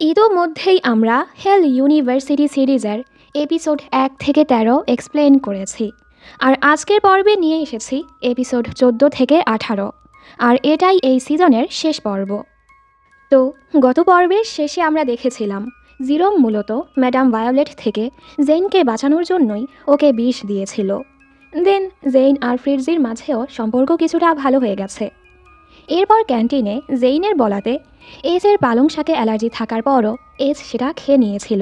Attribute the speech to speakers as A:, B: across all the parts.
A: ইতোমধ্যেই আমরা হেল ইউনিভার্সিটি সিরিজের এপিসোড 1 থেকে 13 এক্সপ্লেন করেছি। আর আজকের পর্বে নিয়ে এসেছি এপিসোড 14 থেকে 18। আর এটাই এই সিজনের শেষ পর্ব। তো গত পর্বের শেষে আমরা দেখেছিলাম জিরোম মূলত ম্যাডাম ভায়োলেট থেকে জেইনকে বাঁচানোর জন্যই ওকে বিষ দিয়েছিল। দেন জেইন আর ফ্রিটজির মাঝেও সম্পর্ক কিছুটা ভালো হয়ে গেছে। এরপর ক্যান্টিনে জেইনের বলাতে এসের পালং শাকে অ্যালার্জি থাকার পরও এস সেটা খেয়ে নিয়েছিল,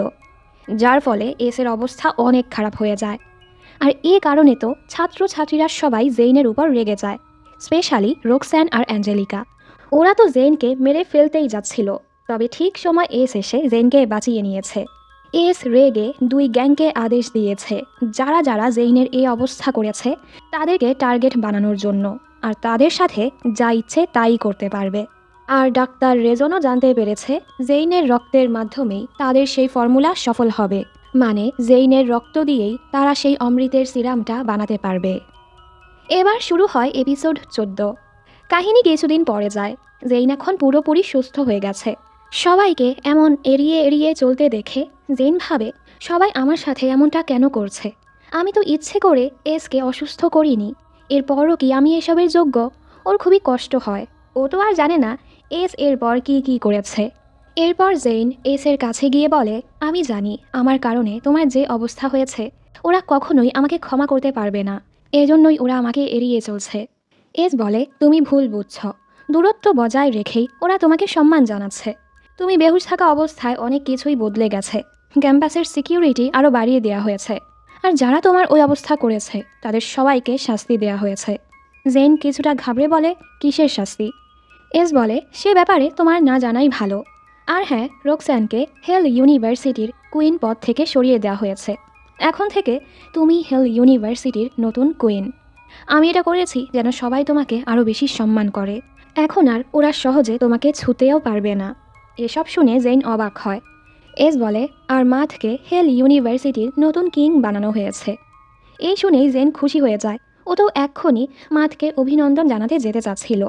A: যার ফলে এসের অবস্থা অনেক খারাপ হয়ে যায়। আর এই কারণে তো ছাত্রছাত্রীরা সবাই জেইনের উপর রেগে যায়, স্পেশালি রোকস্যান আর অ্যাঞ্জেলিকা। ওরা তো জেইনকে মেরে ফেলতেই যাচ্ছিল, তবে ঠিক সময় এস এসে জেইনকে বাঁচিয়ে নিয়েছে। এস রেগে দুই গ্যাংকে আদেশ দিয়েছে যারা যারা জেইনের এই অবস্থা করেছে তাদেরকে টার্গেট বানানোর জন্য, আর তাদের সাথে যা ইচ্ছে তাই করতে পারবে। আর ডাক্তার রেজনও জানতে পেরেছে জেইনের রক্তের মাধ্যমেই তাদের সেই ফর্মুলা সফল হবে, মানে জেইনের রক্ত দিয়েই তারা সেই অমৃতের সিরামটা বানাতে পারবে। এবার শুরু হয় এপিসোড 14। কাহিনী কিছুদিন পরে যায়। জেইন এখন পুরোপুরি সুস্থ হয়ে গেছে। সবাইকে এমন এড়িয়ে এড়িয়ে চলতে দেখে জেইন ভাবে, সবাই আমার সাথে এমনটা কেন করছে? আমি তো ইচ্ছে করে এসকে অসুস্থ করিনি, এরপরও কি আমি এসবের যোগ্য? ওর খুবই কষ্ট হয়। ও তো আর জানে না এস এরপর কি করেছে। এরপর জেইন এসের কাছে গিয়ে বলে, আমি জানি আমার কারণে তোমার যে অবস্থা হয়েছে ওরা কখনোই আমাকে ক্ষমা করতে পারবে না, এজন্যই ওরা আমাকে এড়িয়ে চলছে। এস বলে, তুমি ভুল বুঝছ, দূরত্ব বজায় রেখেই ওরা তোমাকে সম্মান জানাচ্ছে। তুমি বেহুশ থাকা অবস্থায় অনেক কিছুই বদলে গেছে, ক্যাম্পাসের সিকিউরিটি আরও বাড়িয়ে দেওয়া হয়েছে, আর যারা তোমার ওই অবস্থা করেছে তাদের সবাইকে শাস্তি দেওয়া হয়েছে। জেন কিছুটা ঘাবড়ে বলে, কিসের শাস্তি? এস বলে, সে ব্যাপারে তোমার না জানাই ভালো। আর হ্যাঁ, রোকস্যানকে হেল ইউনিভার্সিটির কুইন পদ থেকে সরিয়ে দেওয়া হয়েছে। এখন থেকে তুমি হেল ইউনিভার্সিটির নতুন কুইন। আমি এটা করেছি যেন সবাই তোমাকে আরও বেশি সম্মান করে। এখন আর ওরা সহজে তোমাকে ছুঁতেও পারবে না। এসব শুনে জেইন অবাক হয়। এস বলে, আর মাথকে হেল ইউনিভার্সিটির নতুন কিং বানানো হয়েছে। এই শুনেই জেন খুশি হয়ে যায়। ও তো এক্ষুনি মাথকে অভিনন্দন জানাতে যেতে চাচ্ছিল।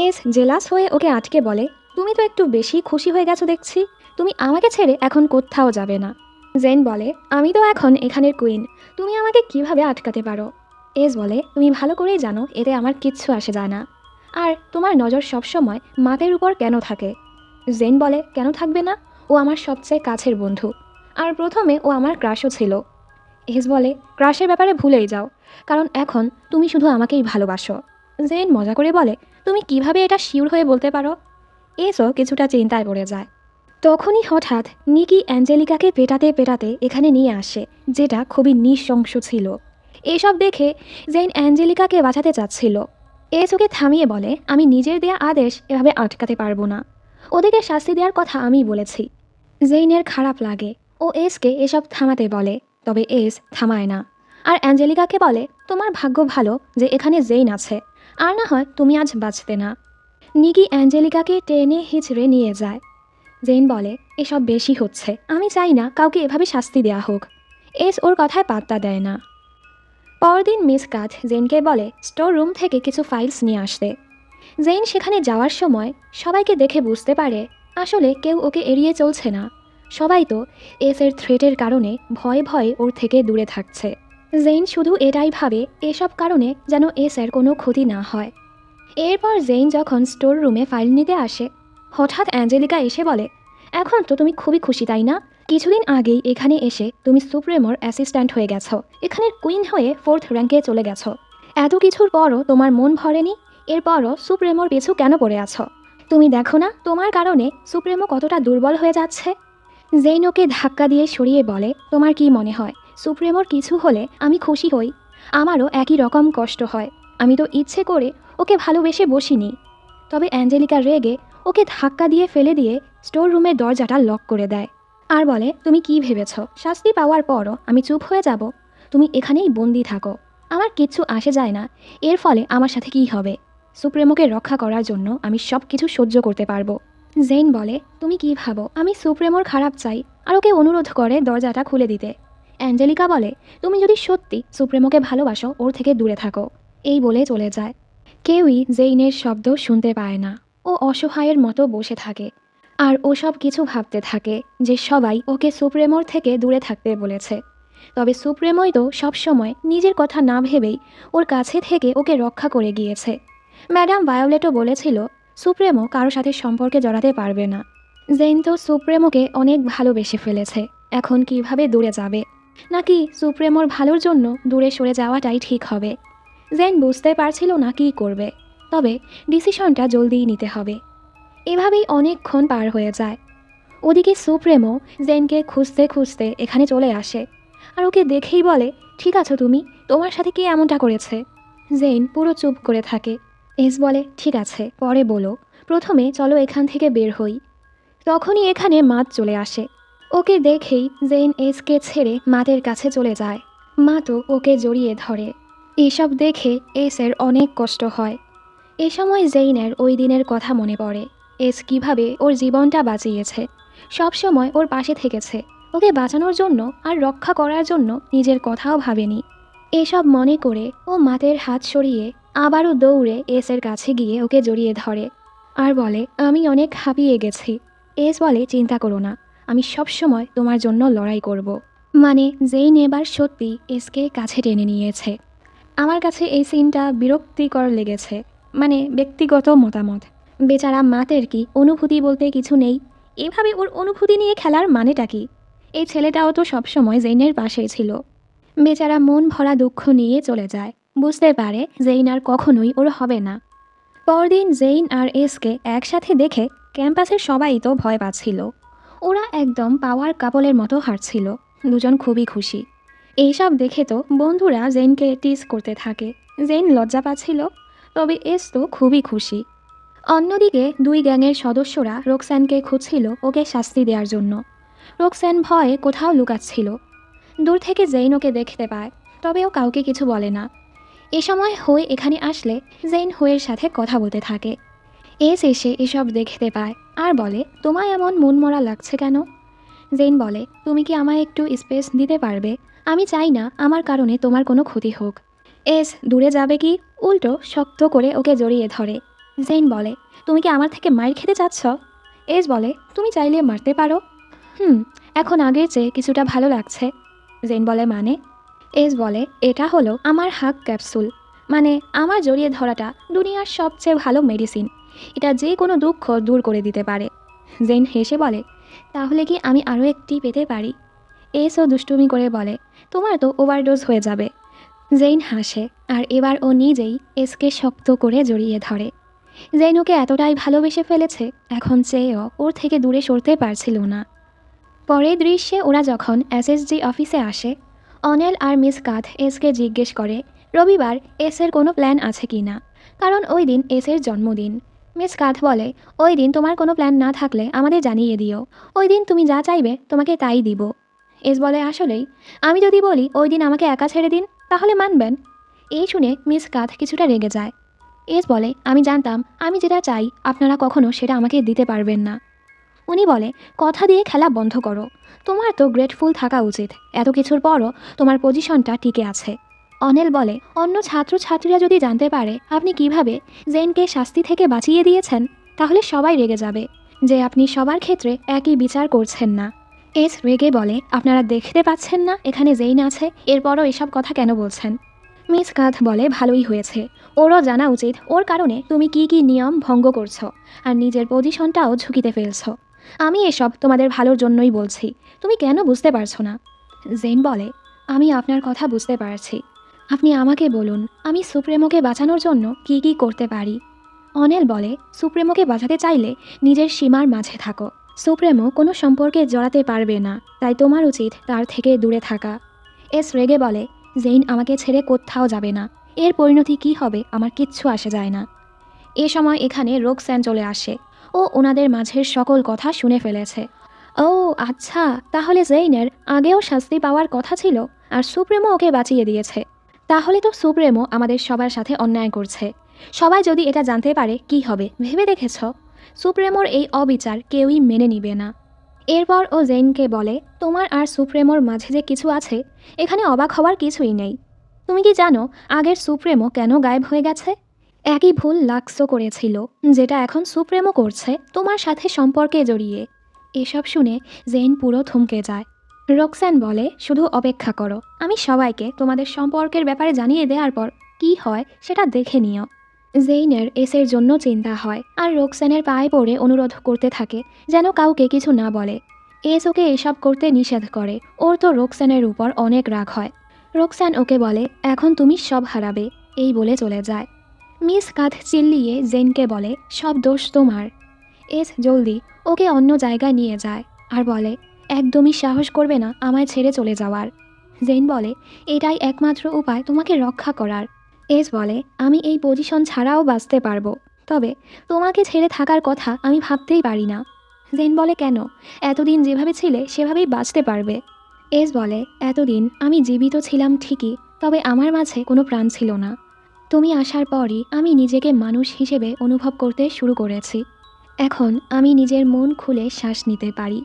A: এস জেলাস হয়ে ওকে আটকে বলে, তুমি তো একটু বেশি খুশি হয়ে গেছো দেখছি, তুমি আমাকে ছেড়ে এখন কোথাও যাবে না। জেন বলে, আমি তো এখন এখানের কুইন, তুমি আমাকে কিভাবে আটকাতে পারো? এস বলে, তুমি ভালো করেই জানো এতে আমার কিচ্ছু আসে যায় না। আর তোমার নজর সবসময় মাথের উপর কেন থাকে? জেন বলে, কেন থাকবে না? ও আমার সবচেয়ে কাছের বন্ধু, আর প্রথমে ও আমার ক্রাশও ছিল। এস বলে, ক্রাশের ব্যাপারে ভুলেই যাও, কারণ এখন তুমি শুধু আমাকেই ভালোবাসো। জেন মজা করে বলে, তুমি কিভাবে এটা শিওর হয়ে বলতে পারো? এসও কিছুটা চিন্তায় পড়ে যায়। তখনই হঠাৎ নিকি অ্যাঞ্জেলিকাকে পেটাতে পেটাতে এখানে নিয়ে আসে, যেটা খুবই নৃশংস ছিল। এসব দেখে জেন অ্যাঞ্জেলিকাকে বাঁচাতে চাচ্ছিল। এস ওকে থামিয়ে বলে, আমি নিজের দেয়া আদেশ এভাবে আটকাতে পারবো না, ওদেরকে শাস্তি দেওয়ার কথা আমি বলেছি। জেইনের খারাপ লাগে, ও এসকে এসব থামাতে বলে, তবে এস থামায় না। আর অ্যাঞ্জেলিকাকে বলে, তোমার ভাগ্য ভালো যে এখানে জেইন আছে, আর না হয় তুমি আজ বাঁচতে না। নিকি অ্যাঞ্জেলিকাকে টেনে হিচড়ে নিয়ে যায়। জেইন বলে, এসব বেশি হচ্ছে, আমি চাই না কাউকে এভাবে শাস্তি দেওয়া হোক। এস ওর কথায় পাত্তা দেয় না। পরদিন মিস কাট জেইনকে বলে স্টোর রুম থেকে কিছু ফাইলস নিয়ে আসতে। জেইন সেখানে যাওয়ার সময় সবাইকে দেখে বুঝতে পারে আসলে কেউ ওকে এড়িয়ে চলছে না, সবাই তো এসের থ্রেটের কারণে ভয়ে ভয়ে ওর থেকে দূরে থাকছে। জেইন শুধু এটাই ভাবে এসব কারণে যেন এসের কোনো ক্ষতি না হয়। এরপর জেইন যখন স্টোর রুমে ফাইল নিতে আসে, হঠাৎ অ্যাঞ্জেলিকা এসে বলে, এখন তো তুমি খুবই খুশি তাই না? কিছুদিন আগেই এখানে এসে তুমি সুপ্রেমোর অ্যাসিস্ট্যান্ট হয়ে গেছো, এখানের কুইন হয়ে 4th র্যাঙ্কে চলে গেছো। এত কিছুর পরও তোমার মন ভরেনি? এরপরও সুপ্রেমোর পিছু কেন পড়ে আছো? তুমি দেখো না তোমার কারণে সুপ্রেমো কতটা দুর্বল হয়ে যাচ্ছে? জেইন ওকে ধাক্কা দিয়ে সরিয়ে বলে, তোমার কি মনে হয় সুপ্রেমোর কিছু হলে আমি খুশি হই? আমারও একই রকম কষ্ট হয়, আমি তো ইচ্ছে করে ওকে ভালোবেসে বসিনি। তবে অ্যাঞ্জেলিকা রেগে ওকে ধাক্কা দিয়ে ফেলে দিয়ে স্টোর রুমের দরজাটা লক করে দেয়, আর বলে, তুমি কি ভেবেছ শাস্তি পাওয়ার পরও আমি চুপ হয়ে যাব? তুমি এখানেই বন্দি থাকো, আমার কিচ্ছু আসে যায় না, এর ফলে আমার সাথে কি হবে? সুপ্রেমোকে রক্ষা করার জন্য আমি সব কিছু সহ্য করতে পারবো। জেইন বলে, তুমি কি ভাবো আমি সুপ্রেমোর খারাপ চাই? আর ওকে অনুরোধ করে দরজাটা খুলে দিতে। অ্যাঞ্জেলিকা বলে, তুমি যদি সত্যি সুপ্রেমোকে ভালোবাসো ওর থেকে দূরে থাকো। এই বলে চলে যায়। কেউই জেইনের শব্দ শুনতে পায় না, ও অসহায়ের মতো বসে থাকে। আর ও সব কিছু ভাবতে থাকে যে সবাই ওকে সুপ্রেমোর থেকে দূরে থাকতে বলেছে, তবে সুপ্রেমোই তো সবসময় নিজের কথা না ভেবেই ওর কাছে থেকে ওকে রক্ষা করে গিয়েছে। ম্যাডাম ভায়োলেটও বলেছিল সুপ্রেমো কারো সাথে সম্পর্কে জড়াতে পারবে না। জেন তো সুপ্রেমোকে অনেক ভালোবেসে ফেলেছে, এখন কিভাবে দূরে যাবে, নাকি সুপ্রেমোর ভালোর জন্য দূরে সরে যাওয়াটাই ঠিক হবে। জেন বুঝতে পারছিল না কী করবে, তবে ডিসিশনটা জলদিই নিতে হবে। এভাবেই অনেকক্ষণ পার হয়ে যায়। ওদিকে সুপ্রেমো জেনকে খুঁজতে খুঁজতে এখানে চলে আসে, আর ওকে দেখেই বলে, ঠিক আছো তুমি, তোমার সাথে কে এমনটা করেছে? জেন পুরো চুপ করে থাকে। এস বলে, ঠিক আছে পরে বলো, প্রথমে চলো এখান থেকে বের হই। তখনই এখানে মাত চলে আসে। ওকে দেখেই জেন এসকে ছেড়ে মাতের কাছে চলে যায়। মা তো ওকে জড়িয়ে ধরে। এসব দেখে এসের অনেক কষ্ট হয়। এ সময় জেইনের ওই দিনের কথা মনে পড়ে। এস কিভাবে ওর জীবনটা বাঁচিয়েছে, সব সময় ওর পাশে থেকেছে, ওকে বাঁচানোর জন্য আর রক্ষা করার জন্য নিজের কথাও ভাবেনি। এসব মনে করে ও মাতের হাত সরিয়ে আবারও দৌড়ে এসের কাছে গিয়ে ওকে জড়িয়ে ধরে আর বলে, আমি অনেক হাঁপিয়ে গেছি। এস বলে, চিন্তা করো না, আমি সব সময় তোমার জন্য লড়াই করব। মানে জেইন এবার সত্যি এসকে কাছে টেনে নিয়েছে। আমার কাছে এই সিনটা বিরক্তিকর লেগেছে, মানে ব্যক্তিগত মতামত। বেচারা মাতের কি অনুভূতি বলতে কিছু নেই, এভাবে ওর অনুভূতি নিয়ে খেলার মানেটা কি? এই ছেলেটাও তো সবসময় জেইনের পাশেই ছিল। বেচারা মন ভরা দুঃখ নিয়ে চলে যায়, বুঝতে পারে জেইন আর কখনোই ওর হবে না। পরদিন জেইন আর এসকে একসাথে দেখে ক্যাম্পাসের সবাই তো ভয় পাচ্ছিল। ওরা একদম পাওয়ার কাপলের মতো হাঁটছিল, দুজন খুবই খুশি। এইসব দেখে তো বন্ধুরা জেইনকে টিজ করতে থাকে। জেইন লজ্জা পাচ্ছিল, তবে এস তো খুবই খুশি। অন্যদিকে দুই গ্যাংয়ের সদস্যরা রোকস্যানকে খুঁজছিল ওকে শাস্তি দেওয়ার জন্য। রোকস্যান ভয়ে কোথাও লুকাচ্ছিল। দূর থেকে জেইন ওকে দেখতে পায়, তবে ও কাউকে কিছু বলে না। এ সময় হই এখানে আসলে জেইন হইয়ের সাথে কথা বলতে থাকে। এস এসে এসব দেখতে পায় আর বলে, তোমায় এমন মনমরা লাগছে কেন? জেইন বলে, তুমি কি আমায় একটু স্পেস দিতে পারবে? আমি চাই না আমার কারণে তোমার কোনো ক্ষতি হোক। এস দূরে যাবে কি উল্টো শক্ত করে ওকে জড়িয়ে ধরে। জেইন বলে, তুমি কি আমার থেকে মাইর খেতে চাচ্ছ? এস বলে, তুমি চাইলে মারতে পারো। এখন আগের চেয়ে কিছুটা ভালো লাগছে। জেইন বলে, মানে? এস বলে, এটা হলো আমার হাগ ক্যাপসুল, মানে আমার জড়িয়ে ধরাটা দুনিয়ার সবচেয়ে ভালো মেডিসিন। এটা যে কোনো দুঃখ দূর করে দিতে পারে। জেইন হেসে বলে, তাহলে কি আমি আরও একটি পেতে পারি? এসও দুষ্টুমি করে বলে, তোমার তো ওভারডোজ হয়ে যাবে। জেইন হাসে, আর এবার ও নিজেই এসকে শক্ত করে জড়িয়ে ধরে। জেইন ওকে এতটাই ভালোবেসে ফেলেছে, এখন চেয়েও ওর থেকে দূরে সরতে পারছিল না। পরের দৃশ্যে ওরা যখন এসএসজি অফিসে আসে, অনেল আর মিস কাথ এসকে জিজ্ঞেস করে রবিবার এসের কোনো প্ল্যান আছে কি না, কারণ ওই দিন এসের জন্মদিন। মিস কাথ বলে, ওই দিন তোমার কোনো প্ল্যান না থাকলে আমাদের জানিয়ে দিও, ওই দিন তুমি যা চাইবে তোমাকে তাই দিব। এস বলে, আসলেই আমি যদি বলি ওই দিন আমাকে একা ছেড়ে দিন, তাহলে মানবেন? এই শুনে মিস কাথ কিছুটা রেগে যায়। এস বলে, আমি জানতাম আমি যেটা চাই আপনারা কখনো সেটা আমাকে দিতে পারবেন না। উনি বলে, কথা দিয়ে খেলা বন্ধ করো, তোমার তো গ্রেটফুল থাকা উচিত, এত কিছুর পরও তোমার পজিশনটা টিকে আছে। অনেল বলে, অন্য ছাত্রছাত্রীরা যদি জানতে পারে আপনি কিভাবে জেনকে শাস্তি থেকে বাঁচিয়ে দিয়েছেন, তাহলে সবাই রেগে যাবে যে আপনি সবার ক্ষেত্রে একই বিচার করছেন না। এস রেগে বলে, আপনারা দেখতে পাচ্ছেন না এখানে জেইন আছে, এরপরও এসব কথা কেন বলছেন? মিস কাথ বলে, ভালোই হয়েছে, ওরও জানা উচিত ওর কারণে তুমি কি কি নিয়ম ভঙ্গ করছো আর নিজের পজিশনটাও ঝুঁকিতে ফেলছো। আমি এসব তোমাদের ভালোর জন্যই বলছি, তুমি কেন বুঝতে পারছো না? জেন বলে, আমি আপনার কথা বুঝতে পারছি, আপনি আমাকে বলুন আমি সুপ্রেমোকে বাঁচানোর জন্য কি কি করতে পারি। অনেল বলে, সুপ্রেমোকে বাঁচাতে চাইলে নিজের সীমার মাঝে থাকো, সুপ্রেমো কোনো সম্পর্কে জড়াতে পারবে না, তাই তোমার উচিত তার থেকে দূরে থাকা। এস রেগে বলে, জেইন আমাকে ছেড়ে কোথাও যাবে না, এর পরিণতি কি হবে আমার কিচ্ছু আসে যায় না। এ সময় এখানে রোকস্যান চলে আসে, ও ওনাদের মাঝের সকল কথা শুনে ফেলেছে। ও আচ্ছা, তাহলে জেইনের আগেও শাস্তি পাওয়ার কথা ছিল আর সুপ্রেমো ওকে বাঁচিয়ে দিয়েছে, তাহলে তো সুপ্রেমো আমাদের সবার সাথে অন্যায় করছে। সবাই যদি এটা জানতে পারে কি হবে ভেবে দেখেছ? সুপ্রেমোর এই অবিচার কেউই মেনে নিবে না। এরপর ও জেইনকে বলে, তোমার আর সুপ্রেমোর মাঝে যে কিছু আছে এখানে অবাক হওয়ার কিছুই নেই। তুমি কি জানো আগের সুপ্রেমো কেন গায়েব হয়ে গেছে? একই ভুল লাক্সও করেছিল, যেটা এখন সুপ্রেমও করছে তোমার সাথে সম্পর্কে জড়িয়ে। এসব শুনে জেইন পুরো থমকে যায়। রোকসান বলে, শুধু অপেক্ষা করো, আমি সবাইকে তোমাদের সম্পর্কের ব্যাপারে জানিয়ে দেওয়ার পর কি হয় সেটা দেখে নিও। জেইনের এসের জন্য চিন্তা হয় আর রোকসানের পায়ে পড়ে অনুরোধ করতে থাকে যেন কাউকে কিছু না বলে। এস ওকে এসব করতে নিষেধ করে, ওর তো রোকসানের উপর অনেক রাগ হয়। রোকসান ওকে বলে, এখন তুমি সব হারাবে, এই বলে চলে যায়। মিস কাঁধ চিল্লিয়ে জেনকে বলে, সব দোষ তোমার। এস জলদি ওকে অন্য জায়গায় নিয়ে যায় আর বলে, একদমই সাহস করবে না আমায় ছেড়ে চলে যাওয়ার। জেন বলে, এটাই একমাত্র উপায় তোমাকে রক্ষা করার। এস বলে, আমি এই পজিশন ছাড়াও বাঁচতে পারবো, তবে তোমাকে ছেড়ে থাকার কথা আমি ভাবতেই পারি না। জেন বলে, কেন? এতদিন যেভাবে ছিলে সেভাবেই বাঁচতে পারবে। এস বলে, এতদিন আমি জীবিত ছিলাম ঠিকই, তবে আমার মাঝে কোনো প্রাণ ছিল না। তুমি আসার পরই আমি নিজেকে মানুষ হিসেবে অনুভব করতে শুরু করেছি। এখন আমি নিজের মন খুলে শ্বাস নিতে পারি।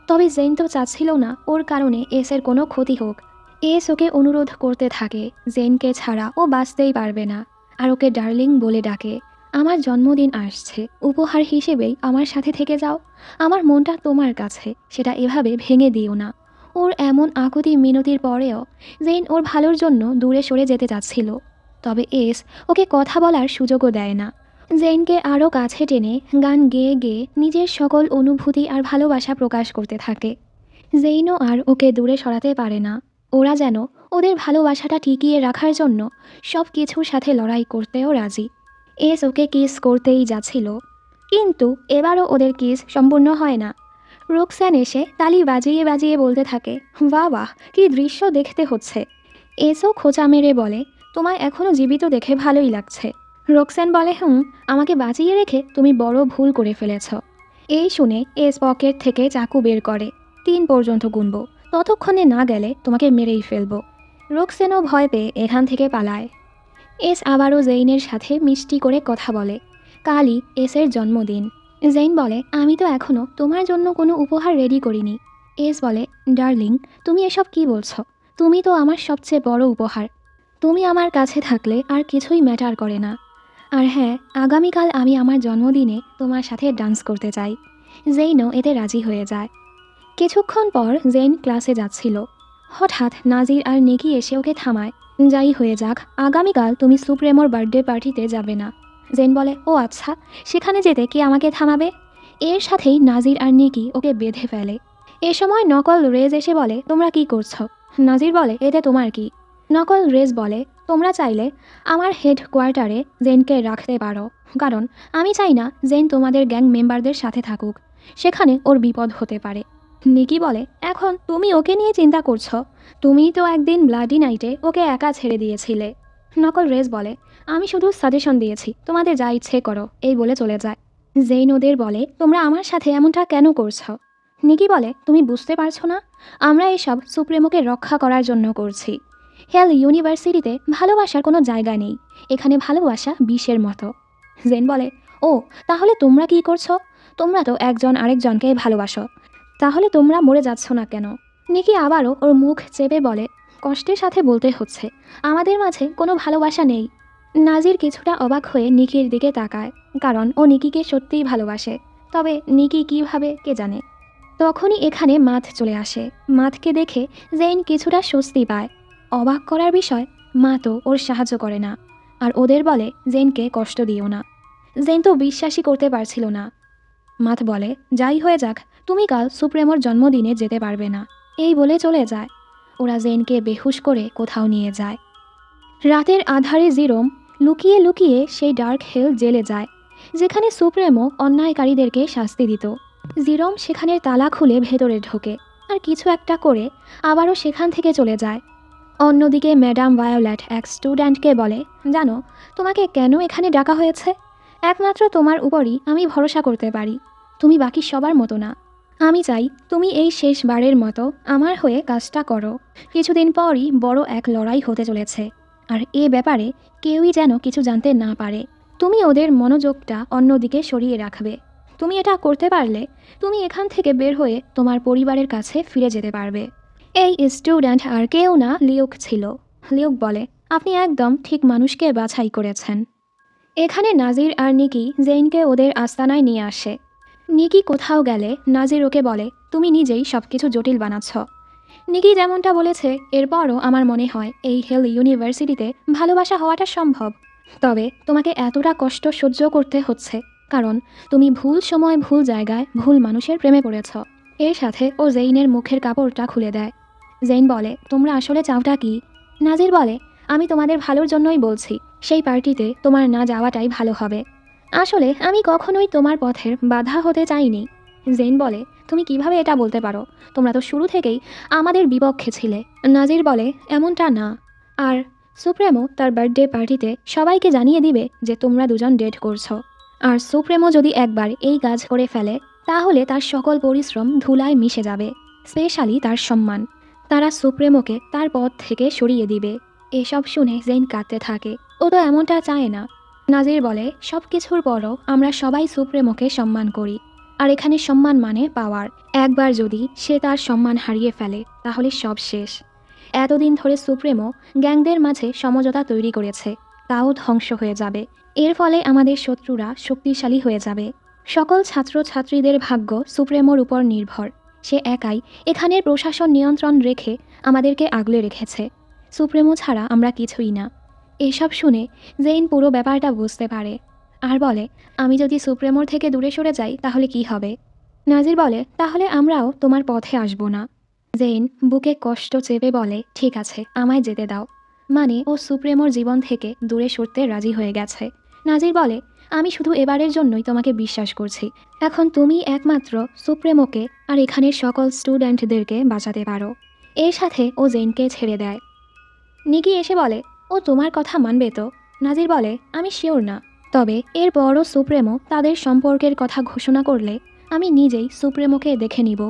A: তবে জেন তো চাচ্ছিল না ওর কারণে এসের কোনো ক্ষতি হোক। এস ওকে অনুরোধ করতে থাকে, জেনকে ছাড়া ও বাঁচতেই পারবে না, আর ওকে ডার্লিং বলে ডাকে। আমার জন্মদিন আসছে, উপহার হিসেবেই আমার সাথে থেকে যাও। আমার মনটা তোমার কাছে, সেটা এভাবে ভেঙে দিও না। ওর এমন আকুতি মিনতির পরেও জেন ওর ভালোর জন্য দূরে সরে যেতে চাচ্ছিল, তবে এস ওকে কথা বলার সুযোগও দেয় না। জেনকে আরও কাছে টেনে গান গেয়ে গেয়ে নিজের সকল অনুভূতি আর ভালোবাসা প্রকাশ করতে থাকে। জেইনও আর ওকে দূরে সরাতে পারে না। ওরা যেন ওদের ভালোবাসাটা টিকিয়ে রাখার জন্য সব কিছুর সাথে লড়াই করতেও রাজি। এস ওকে কিস করতেই যাচ্ছিল, কিন্তু এবারও ওদের কিস সম্পূর্ণ হয় না। রোকসান এসে তালি বাজিয়ে বাজিয়ে বলতে থাকে, বাহ বাহ, কী দৃশ্য দেখতে হচ্ছে। এসও খোঁচা মেরে বলে, তোমায় এখনও জীবিত দেখে ভালোই লাগছে। রোকসান বলে, আমাকে বাঁচিয়ে রেখে তুমি বড় ভুল করে ফেলেছ। এই শুনে এস পকেট থেকে চাকু বের করে, 3 পর্যন্ত গুনব, ততক্ষণে না গেলে তোমাকে মেরেই ফেলবো। রোকসানও ভয় পেয়ে এখান থেকে পালায়। এস আবারও জেইনের সাথে মিষ্টি করে কথা বলে। কালই এসের জন্মদিন। জেইন বলে, আমি তো এখনও তোমার জন্য কোনো উপহার রেডি করিনি। এস বলে, ডার্লিং, তুমি এসব কি বলছো? তুমি তো আমার সবচেয়ে বড় উপহার। তুমি আমার কাছে থাকলে আর কিছুই ম্যাটার করে না। আর হ্যাঁ, আগামীকাল আমি আমার জন্মদিনে তোমার সাথে ডান্স করতে চাই। জেইনও এতে রাজি হয়ে যায়। কিছুক্ষণ পর জেইন ক্লাসে যাচ্ছিল। হঠাৎ নাজির আর নিকি এসে ওকে থামায়। যাই হয়ে যাক, আগামীকাল তুমি সুপ্রেমোর বার্থডে পার্টিতে যাবে না। জেইন বলে, ও আচ্ছা, সেখানে যেতে কে আমাকে থামাবে? এর সাথেই নাজির আর নিকি ওকে বেঁধে ফেলে। এ সময় নকল রেজ এসে বলে, তোমরা কি করছো? নাজির বলে, এতে তোমার কি? নকল রেজ বলে, তোমরা চাইলে আমার হেড কোয়ার্টারে জেনকে রাখতে পারো, কারণ আমি চাই না জেন তোমাদের গ্যাং মেম্বারদের সাথে থাকুক, সেখানে ওর বিপদ হতে পারে। নিকি বলে, এখন তুমি ওকে নিয়ে চিন্তা করছো? তুমিই তো একদিন ব্লাডি নাইটে ওকে একা ছেড়ে দিয়েছিলে। নকল রেজ বলে, আমি শুধু সাজেশন দিয়েছি, তোমাদের যা ইচ্ছে করো, এই বলে চলে যায়। জেইন ওদের বলে, তোমরা আমার সাথে এমনটা কেন করছো? নিকি বলে, তুমি বুঝতে পারছো না, আমরা এসব সুপ্রেমোকে রক্ষা করার জন্য করছি। হেল ইউনিভার্সিটিতে ভালোবাসার কোনো জায়গা নেই, এখানে ভালোবাসা বিষের মতো। জেন বলে, ও তাহলে তোমরা কি করছো? তোমরা তো একজন আরেকজনকে ভালোবাসো, তাহলে তোমরা মরে যাচ্ছ না কেন? নিকি আবারও ওর মুখ চেপে বলে, কষ্টের সাথে বলতে হচ্ছে, আমাদের মাঝে কোনো ভালোবাসা নেই। নাজির কিছুটা অবাক হয়ে নিকির দিকে তাকায়, কারণ ও নিকিকে সত্যিই ভালোবাসে, তবে নিকি কীভাবে কে জানে। তখনই এখানে মাথ চলে আসে। মাথকে দেখে জেইন কিছুটা স্বস্তি পায়। অবাক করার বিষয়, মা তো ওর সাহায্য করে না, আর ওদের বলে জেনকে কষ্ট দিও না। জেন তো বিশ্বাসই করতে পারছিল না। মাথ বলে, যাই হয়ে যাক, তুমি কাল সুপ্রেমোর জন্মদিনে যেতে পারবে না, এই বলে চলে যায়। ওরা জেনকে বেহুশ করে কোথাও নিয়ে যায়। রাতের আধারে জিরোম লুকিয়ে লুকিয়ে সেই ডার্ক হেল জেলে যায়, যেখানে সুপ্রেমো অন্যায়কারীদেরকে শাস্তি দিত। জিরোম সেখানের তালা খুলে ভেতরে ঢোকে আর কিছু একটা করে আবারও সেখান থেকে চলে যায়। অন্যদিকে ম্যাডাম ভায়োলেট এক স্টুডেন্টকে বলে, জানো তোমাকে কেন এখানে ডাকা হয়েছে? একমাত্র তোমার উপরই আমি ভরসা করতে পারি, তুমি বাকি সবার মতো না। আমি চাই তুমি এই শেষবারের মতো আমার হয়ে কাজটা করো। কিছুদিন পরই বড় এক লড়াই হতে চলেছে, আর এ ব্যাপারে কেউই যেন কিছু জানতে না পারে। তুমি ওদের মনোযোগটা অন্যদিকে সরিয়ে রাখবে। তুমি এটা করতে পারলে তুমি এখান থেকে বের হয়ে তোমার পরিবারের কাছে ফিরে যেতে পারবে। এই স্টুডেন্ট আর কেউ না, লিউক ছিল। লিউক বলে, আপনি একদম ঠিক মানুষকে বাছাই করেছেন। এখানে নাজির আর নিকি জেইনকে ওদের আস্তানায় নিয়ে আসে। নিকি কোথাও গেলে নাজির ওকে বলে, তুমি নিজেই সব কিছু জটিল বানাচ্ছ। নিকি যেমনটা বলেছে, এরপরও আমার মনে হয় এই হেল ইউনিভার্সিটিতে ভালোবাসা হওয়াটা সম্ভব। তবে তোমাকে এতটা কষ্ট সহ্য করতে হচ্ছে কারণ তুমি ভুল সময় ভুল জায়গায় ভুল মানুষের প্রেমে পড়েছ। এর সাথে ও জেইনের মুখের কাপড়টা খুলে দেয়। জেইন বলে, তোমরা আসলে চাওটা কি? নাজির বলে, আমি তোমাদের ভালোর জন্যই বলছি, সেই পার্টিতে তোমার না যাওয়াটাই ভালো হবে। আসলে আমি কখনোই তোমার পথের বাধা হতে চাইনি। জেইন বলে, তুমি কিভাবে এটা বলতে পারো? তোমরা তো শুরু থেকেই আমাদের বিপক্ষে ছিলে। নাজির বলে, এমনটা না। আর সুপ্রেমো তার বার্থডে পার্টিতে সবাইকে জানিয়ে দিবে যে তোমরা দুজন ডেট করছো। আর সুপ্রেমো যদি একবার এই কাজ করে ফেলে তাহলে তার সকল পরিশ্রম ধুলায় মিশে যাবে, স্পেশালি তার সম্মান। তারা সুপ্রেমোকে তার পথ থেকে সরিয়ে দিবে। এসব শুনে জেইন কাঁদতে থাকে। ও তো এমনটা চায় না। নাজির বলে, সব কিছুর পরও আমরা সবাই সুপ্রেমোকে সম্মান করি। আর এখানে সম্মান মানে পাওয়ার। একবার যদি সে তার সম্মান হারিয়ে ফেলে তাহলে সব শেষ। এতদিন ধরে সুপ্রেমো গ্যাংদের মাঝে সমঝোতা তৈরি করেছে, তাও ধ্বংস হয়ে যাবে। এর ফলে আমাদের শত্রুরা শক্তিশালী হয়ে যাবে। সকল ছাত্রছাত্রীদের ভাগ্য সুপ্রেমোর উপর নির্ভর। সে একাই এখানের প্রশাসন নিয়ন্ত্রণ রেখে আমাদেরকে আগলে রেখেছে। সুপ্রেমো ছাড়া আমরা কিছুই না। এসব শুনে জেইন পুরো ব্যাপারটা বুঝতে পারে আর বলে, আমি যদি সুপ্রেমোর থেকে দূরে সরে যাই তাহলে কি হবে? নাজির বলে, তাহলে আমরাও তোমার পথে আসব না। জেইন বুকে কষ্ট চেপে বলে, ঠিক আছে, আমায় যেতে দাও। মানে ও সুপ্রেমোর জীবন থেকে দূরে সরতে রাজি হয়ে গেছে। নাজির বলে, আমি শুধু এবারের জন্যই তোমাকে বিশ্বাস করছি। এখন তুমি একমাত্র সুপ্রেমোকে আর এখানের সকল স্টুডেন্টদেরকে বাঁচাতে পারো। এর সাথে ও জেইনকে ছেড়ে দেয়। নিকি এসে বলে, ও তোমার কথা মানবে তো? নাজির বলে, আমি শিওর না, তবে এর বড় সুপ্রেমো তাদের সম্পর্কের কথা ঘোষণা করলে আমি নিজেই সুপ্রেমোকে দেখে নিব।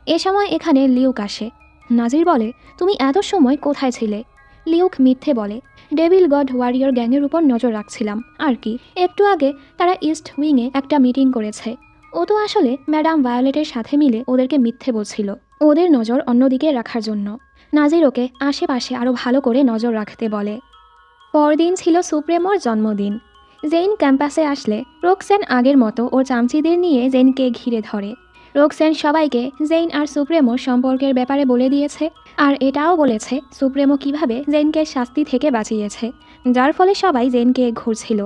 A: এ সময় এখানে লিউক আসে। নাজির বলে, তুমি এত সময় কোথায় ছিলে? লিউক মিথ্যে বলে, ডেভিল গড ওয়ারিয়র গ্যাংয়ের উপর নজর রাখছিলাম আর কি। একটু আগে তারা ইস্ট উইংয়ে একটা মিটিং করেছে। ও তো আসলে ম্যাডাম ভায়োলেটের সাথে মিলে ওদেরকে মিথ্যে বলছিল, ওদের নজর অন্যদিকে রাখার জন্য। নাজির ওকে আশেপাশে আরও ভালো করে নজর রাখতে বলে। পরদিন ছিল সুপ্রেমোর জন্মদিন। জেইন ক্যাম্পাসে আসলে রোকসেন আগের মতো ওর চামচিদের নিয়ে জেইনকে ঘিরে ধরে। রোকসেন সবাইকে জেইন আর সুপ্রেমোর সম্পর্কের ব্যাপারে বলে দিয়েছে আর এটাও বলেছে সুপ্রেমো কিভাবে জেইনকে শাস্তি থেকে বাঁচিয়েছে, যার ফলে সবাই জেইনকে ঘুরছিল।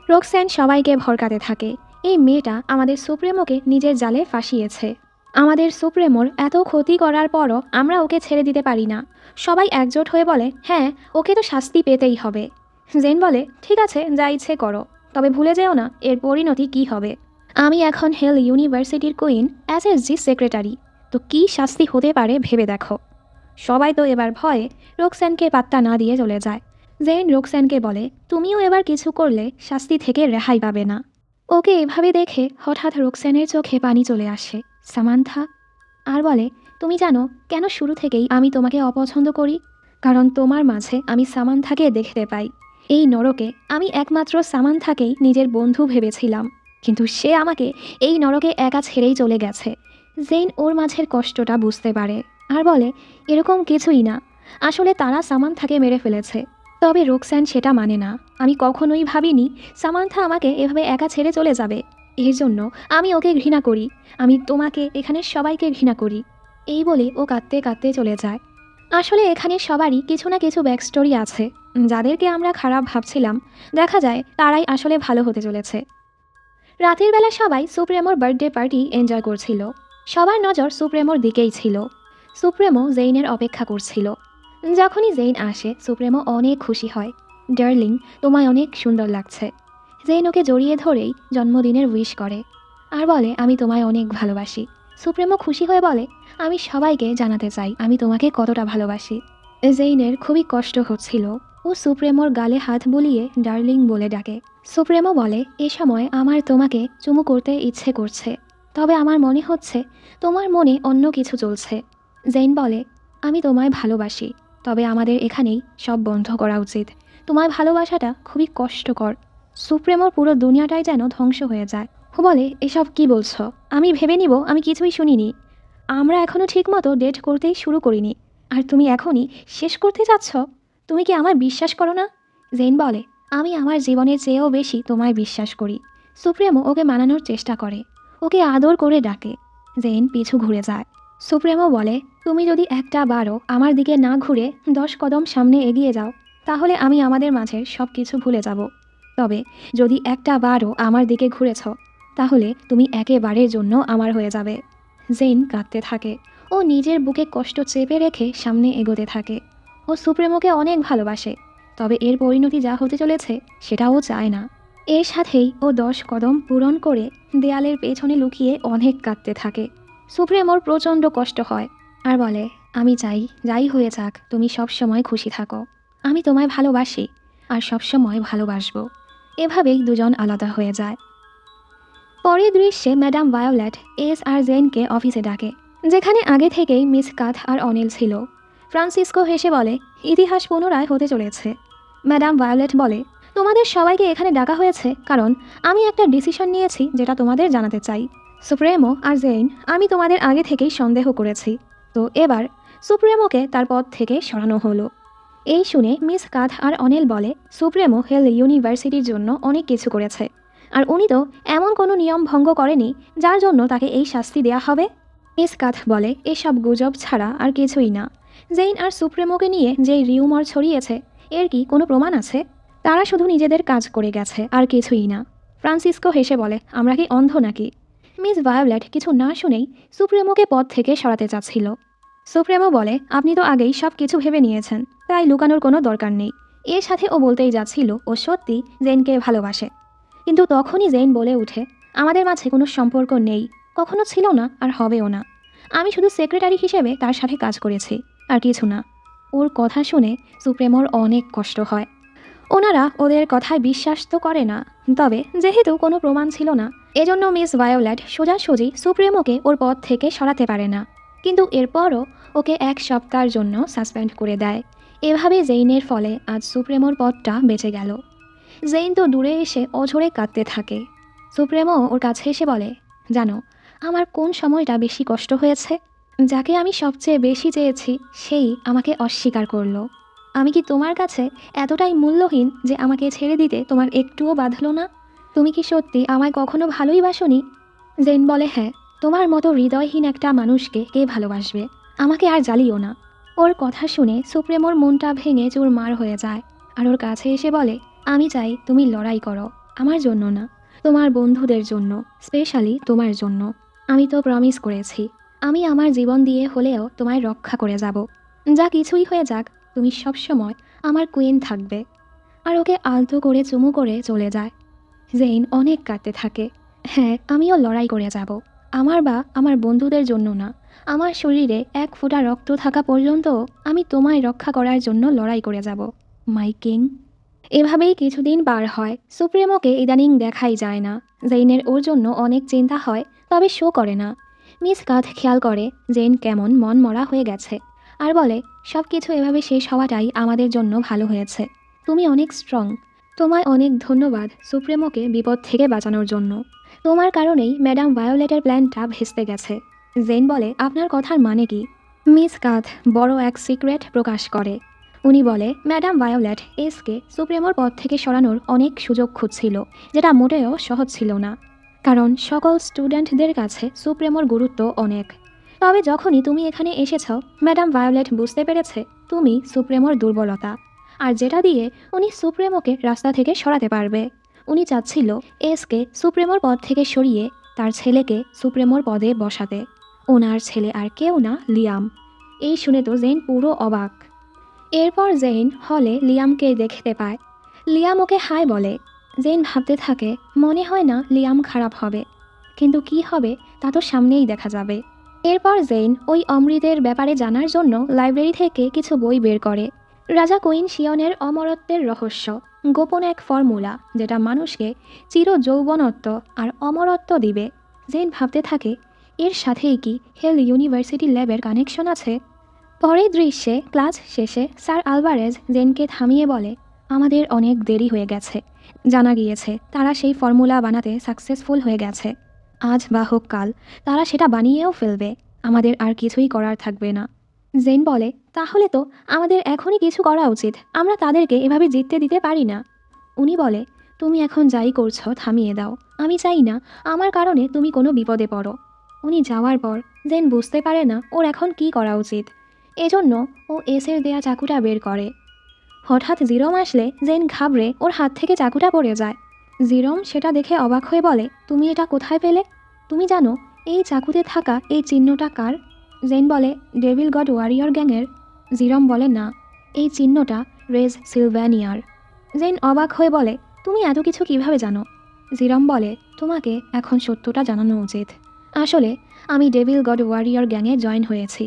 A: রোকসেন সবাইকে ভড়কাতে থাকে, এই মেয়েটা আমাদের সুপ্রেমোকে নিজের জালে ফাঁসিয়েছে। আমাদের সুপ্রেমোর এত ক্ষতি করার পরও আমরা ওকে ছেড়ে দিতে পারি না। সবাই একজোট হয়ে বলে, হ্যাঁ, ওকে তো শাস্তি পেতেই হবে। জেন বলে, ঠিক আছে, যা ইচ্ছে করো, তবে ভুলে যেও না এর পরিণতি কী হবে। আমি এখন হেল ইউনিভার্সিটির কুইন এসএসজি সেক্রেটারি, তো কী শাস্তি হতে পারে ভেবে দেখো। সবাই তো এবার ভয়ে রোকস্যানকে পাত্তা না দিয়ে চলে যায়। জেইন রোকস্যানকে বলে, তুমিও এবার কিছু করলে শাস্তি থেকে রেহাই পাবে না। ওকে এভাবে দেখে হঠাৎ রোকস্যানের চোখে পানি চলে আসে। সামান্থা। আর বলে, তুমি জানো কেন শুরু থেকেই আমি তোমাকে অপছন্দ করি? কারণ তোমার মাঝে আমি সামান্থাকে দেখতে পাই। এই নরকে আমি একমাত্র সামান্থাকেই নিজের বন্ধু ভেবেছিলাম, কিন্তু সে আমাকে এই নরকে একা ছেড়েই চলে গেছে। জেইন ওর মাঝের কষ্টটা বুঝতে পারে আর বলে, এরকম কিছুই না, আসলে তারা সামান্থাকে মেরে ফেলেছে। তবে রোকস্যান সেটা মানে না। আমি কখনোই ভাবিনি সামান্থা আমাকে এভাবে একা ছেড়ে চলে যাবে। এর জন্য আমি ওকে ঘৃণা করি। আমি তোমাকে এখানে সবাইকে ঘৃণা করি। এই বলে ও কাঁদতে কাঁদতে চলে যায়। আসলে এখানে সবারই কিছু না কিছু ব্যাকস্টোরি আছে। যাদেরকে আমরা খারাপ ভাবছিলাম, দেখা যায় তারাই আসলে ভালো হতে চলেছে। রাতের বেলা সবাই সুপ্রেমোর বার্থডে পার্টি এনজয় করছিল। সবার নজর সুপ্রেমোর দিকেই ছিল। সুপ্রেমো জেইনের অপেক্ষা করছিল। যখনই জেইন আসে সুপ্রেমো অনেক খুশি হয়। ডার্লিং, তোমায় অনেক সুন্দর লাগছে। জেইন ওকে জড়িয়ে ধরেই জন্মদিনের উইশ করে আর বলে, আমি তোমায় অনেক ভালোবাসি। সুপ্রেমো খুশি হয়ে বলে, আমি সবাইকে জানাতে চাই আমি তোমাকে কতটা ভালোবাসি। জেইনের খুবই কষ্ট হচ্ছিল। ও সুপ্রেমোর গালে হাত বুলিয়ে ডার্লিং বলে ডাকে। সুপ্রেমো বলে, এ সময় আমার তোমাকে চুমু করতে ইচ্ছে করছে, তবে আমার মনে হচ্ছে তোমার মনে অন্য কিছু চলছে। জেইন বলে, আমি তোমায় ভালোবাসি, তবে আমাদের এখানেই সব বন্ধ করা উচিত। তোমায় ভালোবাসাটা খুবই কষ্টকর। সুপ্রেমোর পুরো দুনিয়াটাই যেন ধ্বংস হয়ে যায়। ও বলে, এসব কি বলছো? আমি ভেবে নিব আমি কিছুই শুনিনি। আমরা এখনও ঠিকমতো ডেট করতেই শুরু করিনি, আর তুমি এখনই শেষ করতে চাচ্ছ? তুমি কি আমায় বিশ্বাস করো না? জেইন বলে, আমি আমার জীবনের চেয়েও বেশি তোমায় বিশ্বাস করি। সুপ্রেমো ওকে মানানোর চেষ্টা করে, ওকে আদর করে ডাকে। জেন পিছু ঘুরে যায়। সুপ্রেমো বলে, তুমি যদি একটা বারও আমার দিকে না ঘুরে 10 কদম সামনে এগিয়ে যাও, তাহলে আমি আমাদের মাঝের সব কিছু ভুলে যাব। তবে যদি একটা বারও আমার দিকে ঘুরেছ, তাহলে তুমি একেবারের জন্য আমার হয়ে যাবে। জেন কাঁদতে থাকে। ও নিজের বুকে কষ্ট চেপে রেখে সামনে এগোতে থাকে। ও সুপ্রেমোকে অনেক ভালোবাসে, তবে এর পরিণতি যা হতে চলেছে সেটা ও চায় না। এর সাথেই ও 10 কদম পূরণ করে দেয়ালের পেছনে লুকিয়ে অনেক কাঁদতে থাকে। সুপ্রেমোর প্রচণ্ড কষ্ট হয় আর বলে, আমি চাই যাই হয়ে যাক তুমি সব সময় খুশি থাকো। আমি তোমায় ভালোবাসি আর সব সময় ভালোবাসবো। এভাবেই দুজন আলাদা হয়ে যায়। পরের দৃশ্যে ম্যাডাম ভায়োলেট এস আর জেনকে অফিসে ডাকে, যেখানে আগে থেকেই মিস কাথ আর অনিল ছিল। ফ্রান্সিসকো হেসে বলে, ইতিহাস পুনরায় হতে চলেছে। ম্যাডাম ভায়োলেট বলে, তোমাদের সবাইকে এখানে ডাকা হয়েছে কারণ আমি একটা ডিসিশন নিয়েছি যেটা তোমাদের জানাতে চাই। সুপ্রেমো আর জেন, আমি তোমাদের আগে থেকেই সন্দেহ করেছি, তো এবার সুপ্রেমোকে তার পদ থেকে সরানো হলো। এই শুনে মিস কাথ আর অনিল বলে, সুপ্রেমো হেল ইউনিভার্সিটির জন্য অনেক কিছু করেছে, আর উনি তো এমন কোনো নিয়ম ভঙ্গ করেনি যার জন্য তাকে এই শাস্তি দেয়া হবে। মিস কাথ বলে, এসব গুজব ছাড়া আর কিছুই না। জেইন আর সুপ্রেমোকে নিয়ে যে রিউমার ছড়িয়েছে, এর কি কোনো প্রমাণ আছে? তারা শুধু নিজেদের কাজ করে গেছে, আর কিছুই না। ফ্রান্সিসকো হেসে বলে, আমরা কি অন্ধ নাকি? মিস ভায়োলেট কিছু না শুনেই সুপ্রেমোকে পদ থেকে সরাতে চাচ্ছিল। সুপ্রেমো বলে, আপনি তো আগেই সব কিছু ভেবে নিয়েছেন, তাই লুকানোর কোনো দরকার নেই। এর সাথে ও বলতেই যাচ্ছিল ও সত্যি জেনকে ভালোবাসে, কিন্তু তখনই জেন বলে উঠে, আমাদের মাঝে কোনো সম্পর্ক নেই, কখনো ছিল না আর হবেও না। আমি শুধু সেক্রেটারি হিসেবে তার সাথে কাজ করেছি, আর কিছু না। ওর কথা শুনে সুপ্রেমোর অনেক কষ্ট হয়। ওনারা ওদের কথায় বিশ্বাস তো করে না, তবে যেহেতু কোনো প্রমাণ ছিল না, এজন্য মিস ভায়োলেট সোজাসুজি সুপ্রেমোকে ওর পদ থেকে সরাতে পারে না। কিন্তু এরপরও ওকে 1 সপ্তাহের জন্য সাসপেন্ড করে দেয়। এভাবে জেইনের ফলে আজ সুপ্রেমোর পদটা বেঁচে গেল। জেইন তো দূরে এসে অঝরে কাঁদতে থাকে। সুপ্রেমো ওর কাছে এসে বলে, জানো আমার কোন সময়টা বেশি কষ্ট হয়েছে? যাকে আমি সবচেয়ে বেশি চেয়েছি সেই আমাকে অস্বীকার করলো। আমি কি তোমার কাছে এতটাই মূল্যহীন যে আমাকে ছেড়ে দিতে তোমার একটুও বাধলো না? তুমি কি সত্যি আমায় কখনো ভালোই বাসনি? জেন বলে, হ্যাঁ, তোমার মতো হৃদয়হীন একটা মানুষকে কে ভালোবাসবে? আমাকে আর জ্বালিও না। ওর কথা শুনে সুপ্রেমোর মনটা ভেঙে চুরমার হয়ে যায়, আর ওর কাছে এসে বলে, আমি চাই তুমি লড়াই করো, আমার জন্য না, তোমার বন্ধুদের জন্য, স্পেশালি তোমার জন্য। আমি তো প্রমিস করেছি, আমি আমার জীবন দিয়ে হলেও তোমায় রক্ষা করে যাব। যা কিছুই হয়ে যাক, তুমি সবসময় আমার কুইন থাকবে। আর ওকে আলতো করে চুমু করে চলে যায়। জেইন অনেক কাঁদতে থাকে। হ্যাঁ, আমিও লড়াই করে যাব, আমার বা আমার বন্ধুদের জন্য না, আমার শরীরে 1 ফোঁটা রক্ত থাকা পর্যন্ত আমি তোমায় রক্ষা করার জন্য লড়াই করে যাব, মাই কিং। এভাবেই কিছুদিন পার হয়। সুপ্রেমোকে ইদানিং দেখাই যায় না। জেইনের ওর জন্য অনেক চিন্তা হয়, তবে শো করে না। মিস কাথ খেয়াল করে জেইন কেমন মন মরা হয়ে গেছে, আর বলে, সব কিছু এভাবে শেষ হওয়াটাই আমাদের জন্য ভালো হয়েছে। তুমি অনেক স্ট্রং। তোমায় অনেক ধন্যবাদ সুপ্রেমোকে বিপদ থেকে বাঁচানোর জন্য। তোমার কারণেই ম্যাডাম ভায়োলেটের প্ল্যানটা ভেস্তে গেছে। জেইন বলে, আপনার কথার মানে কি? মিস কাথ বড় এক সিক্রেট প্রকাশ করে। উনি বলে, ম্যাডাম ভায়োলেট এসকে সুপ্রেমোর পদ থেকে সরানোর অনেক সুযোগ খুঁজছিল, যেটা মোটেও সহজ ছিল না, কারণ সকল স্টুডেন্টদের কাছে সুপ্রেমোর গুরুত্ব অনেক। তবে যখনই তুমি এখানে এসেছ, ম্যাডাম ভায়োলেট বুঝতে পেরেছে তুমি সুপ্রেমোর দুর্বলতা, আর যেটা দিয়ে উনি সুপ্রেমোকে রাস্তা থেকে সরাতে পারবে। উনি চাচ্ছিল এসকে সুপ্রেমোর পদ থেকে সরিয়ে তার ছেলেকে সুপ্রেমোর পদে বসাতে। ওনার ছেলে আর কেউ না, লিয়াম। এই শুনে তো জেন পুরো অবাক। এরপর জেইন হলে লিয়ামকে দেখতে পায়। লিয়াম ওকে হাই বলে। জেইন ভাবতে থাকে, মনে হয় না লিয়াম খারাপ হবে, কিন্তু কি হবে তা তো সামনেই দেখা যাবে। এরপর জেইন ওই অমৃতের ব্যাপারে জানার জন্য লাইব্রেরি থেকে কিছু বই বের করে। রাজা কুইন শিয়নের অমরত্বের রহস্য, গোপন এক ফর্মুলা যেটা মানুষকে চির যৌবনত্ব আর অমরত্ব দিবে। জেইন ভাবতে থাকে, এর সাথেই কি হেল ইউনিভার্সিটি ল্যাবের কানেকশন আছে? পরের দৃশ্যে ক্লাস শেষে স্যার আলভারেজ জেনকে থামিয়ে বলে, আমাদের অনেক দেরি হয়ে গেছে। জানা গিয়েছে তারা সেই ফর্মুলা বানাতে সাকসেসফুল হয়ে গেছে। আজ বা হোক কাল তারা সেটা বানিয়েও ফেলবে, আমাদের আর কিছুই করার থাকবে না। জেন বলে, তাহলে তো আমাদের এখনই কিছু করা উচিত, আমরা তাদেরকে এভাবে জিততে দিতে পারি না। উনি বলে, তুমি এখন যাই করছো থামিয়ে দাও, আমি চাই না আমার কারণে তুমি কোনো বিপদে পড়ো। উনি যাওয়ার পর জেন বুঝতে পারে না ওর এখন কি করা উচিত। এজন্য ও এসের দেয়া চাকুটা বের করে। হঠাৎ জিরোম আসলে জেন ঘাবড়ে ওর হাত থেকে চাকুটা পড়ে যায়। জিরোম সেটা দেখে অবাক হয়ে বলে, তুমি এটা কোথায় পেলে? তুমি জানো এই চাকুতে থাকা এই চিহ্নটা কার? জেন বলে, ডেভিল গড ওয়ারিয়র গ্যাংয়ের। জিরোম বলে, না, এই চিহ্নটা রেজ সিলভ্যানিয়ার। জেন অবাক হয়ে বলে, তুমি এত কিছু কিভাবে জানো? জিরোম বলে, তোমাকে এখন সত্যটা জানানো উচিত। আসলে আমি ডেভিল গড ওয়ারিয়র গ্যাংয়ে জয়েন হয়েছি।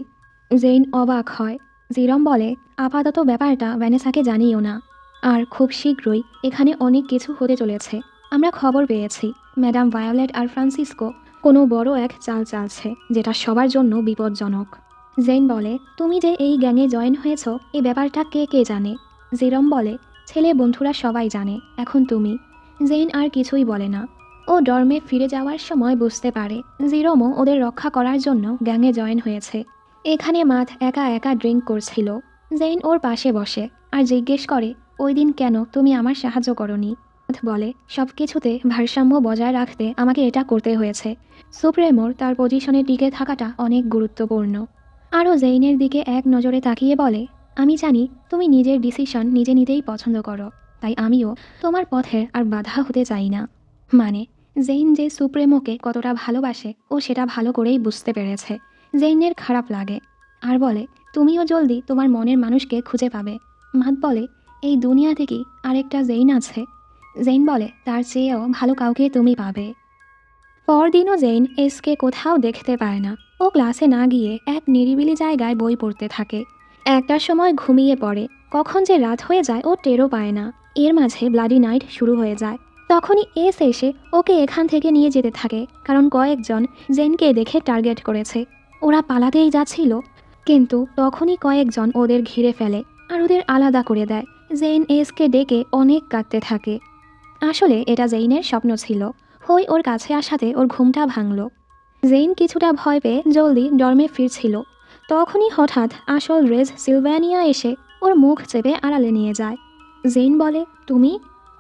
A: জেন অবাক হয়। জিরম বলে, আপাতত ব্যাপারটা ভ্যানেসাকে জানিও না। আর খুব শীঘ্রই এখানে অনেক কিছু হতে চলেছে। আমরা খবর পেয়েছি ম্যাডাম ভায়োলেট আর ফ্রান্সিসকো কোনো বড় এক চাল চালছে, যেটা সবার জন্য বিপজ্জনক। জেন বলে, তুমি যে এই গ্যাংয়ে জয়েন হয়েছ এই ব্যাপারটা কে কে জানে? জিরম বলে, ছেলে বন্ধুরা সবাই জানে, এখন তুমি। জেন আর কিছুই বলে না। ও ডর্মে ফিরে যাওয়ার সময় বুঝতে পারে জিরমও ওদের রক্ষা করার জন্য গ্যাংয়ে জয়েন হয়েছে। এখানে মাথ একা একা ড্রিঙ্ক করছিল। জেইন ওর পাশে বসে আর জিজ্ঞেস করে, ওই দিন কেন তুমি আমার সাহায্য করনি? বলে, সব কিছুতে ভারসাম্য বজায় রাখতে আমাকে এটা করতে হয়েছে। সুপ্রেমোর তার পজিশনে টিকে থাকাটা অনেক গুরুত্বপূর্ণ। আরও জেইনের দিকে এক নজরে তাকিয়ে বলে, আমি জানি তুমি নিজের ডিসিশন নিজে নিতেই পছন্দ করো, তাই আমিও তোমার পথের আর বাধা হতে চাই না। মানে জেইন যে সুপ্রেমোকে কতটা ভালোবাসে ও সেটা ভালো করেই বুঝতে পেরেছে। জেইনের খারাপ লাগে আর বলে, তুমিও জলদি তোমার মনের মানুষকে খুঁজে পাবে। মাত বলে, এই দুনিয়াতে কি আরেকটা জেইন আছে? জেইন বলে, তার চেয়েও ভালো কাউকে তুমি পাবে। পরদিনও জেইন এসকে কোথাও দেখতে পায় না। ও ক্লাসে না গিয়ে এক নিরিবিলি জায়গায় বই পড়তে থাকে। একটার সময় ঘুমিয়ে পড়ে। কখন যে রাত হয়ে যায় ও টেরও পায় না। এর মাঝে ব্লাডি নাইট শুরু হয়ে যায়। তখনই এস এসে ওকে এখান থেকে নিয়ে যেতে থাকে, কারণ কয়েকজন জেনকে দেখে টার্গেট করেছে। ওরা পালাতেই যাচ্ছিল, কিন্তু তখনই কয়েকজন ওদের ঘিরে ফেলে আর ওদের আলাদা করে দেয়। জেইন এসকে ডেকে অনেক কাঁদতে থাকে। আসলে এটা জেইনের স্বপ্ন ছিল। হই ওর কাছে আসাতে ওর ঘুমটা ভাঙল। জেইন কিছুটা ভয় পেয়ে জলদি ডর্মে ফিরছিল। তখনই হঠাৎ আসল রেজ সিলভ্যানিয়া এসে ওর মুখ চেপে আড়ালে নিয়ে যায়। জেইন বলে, তুমি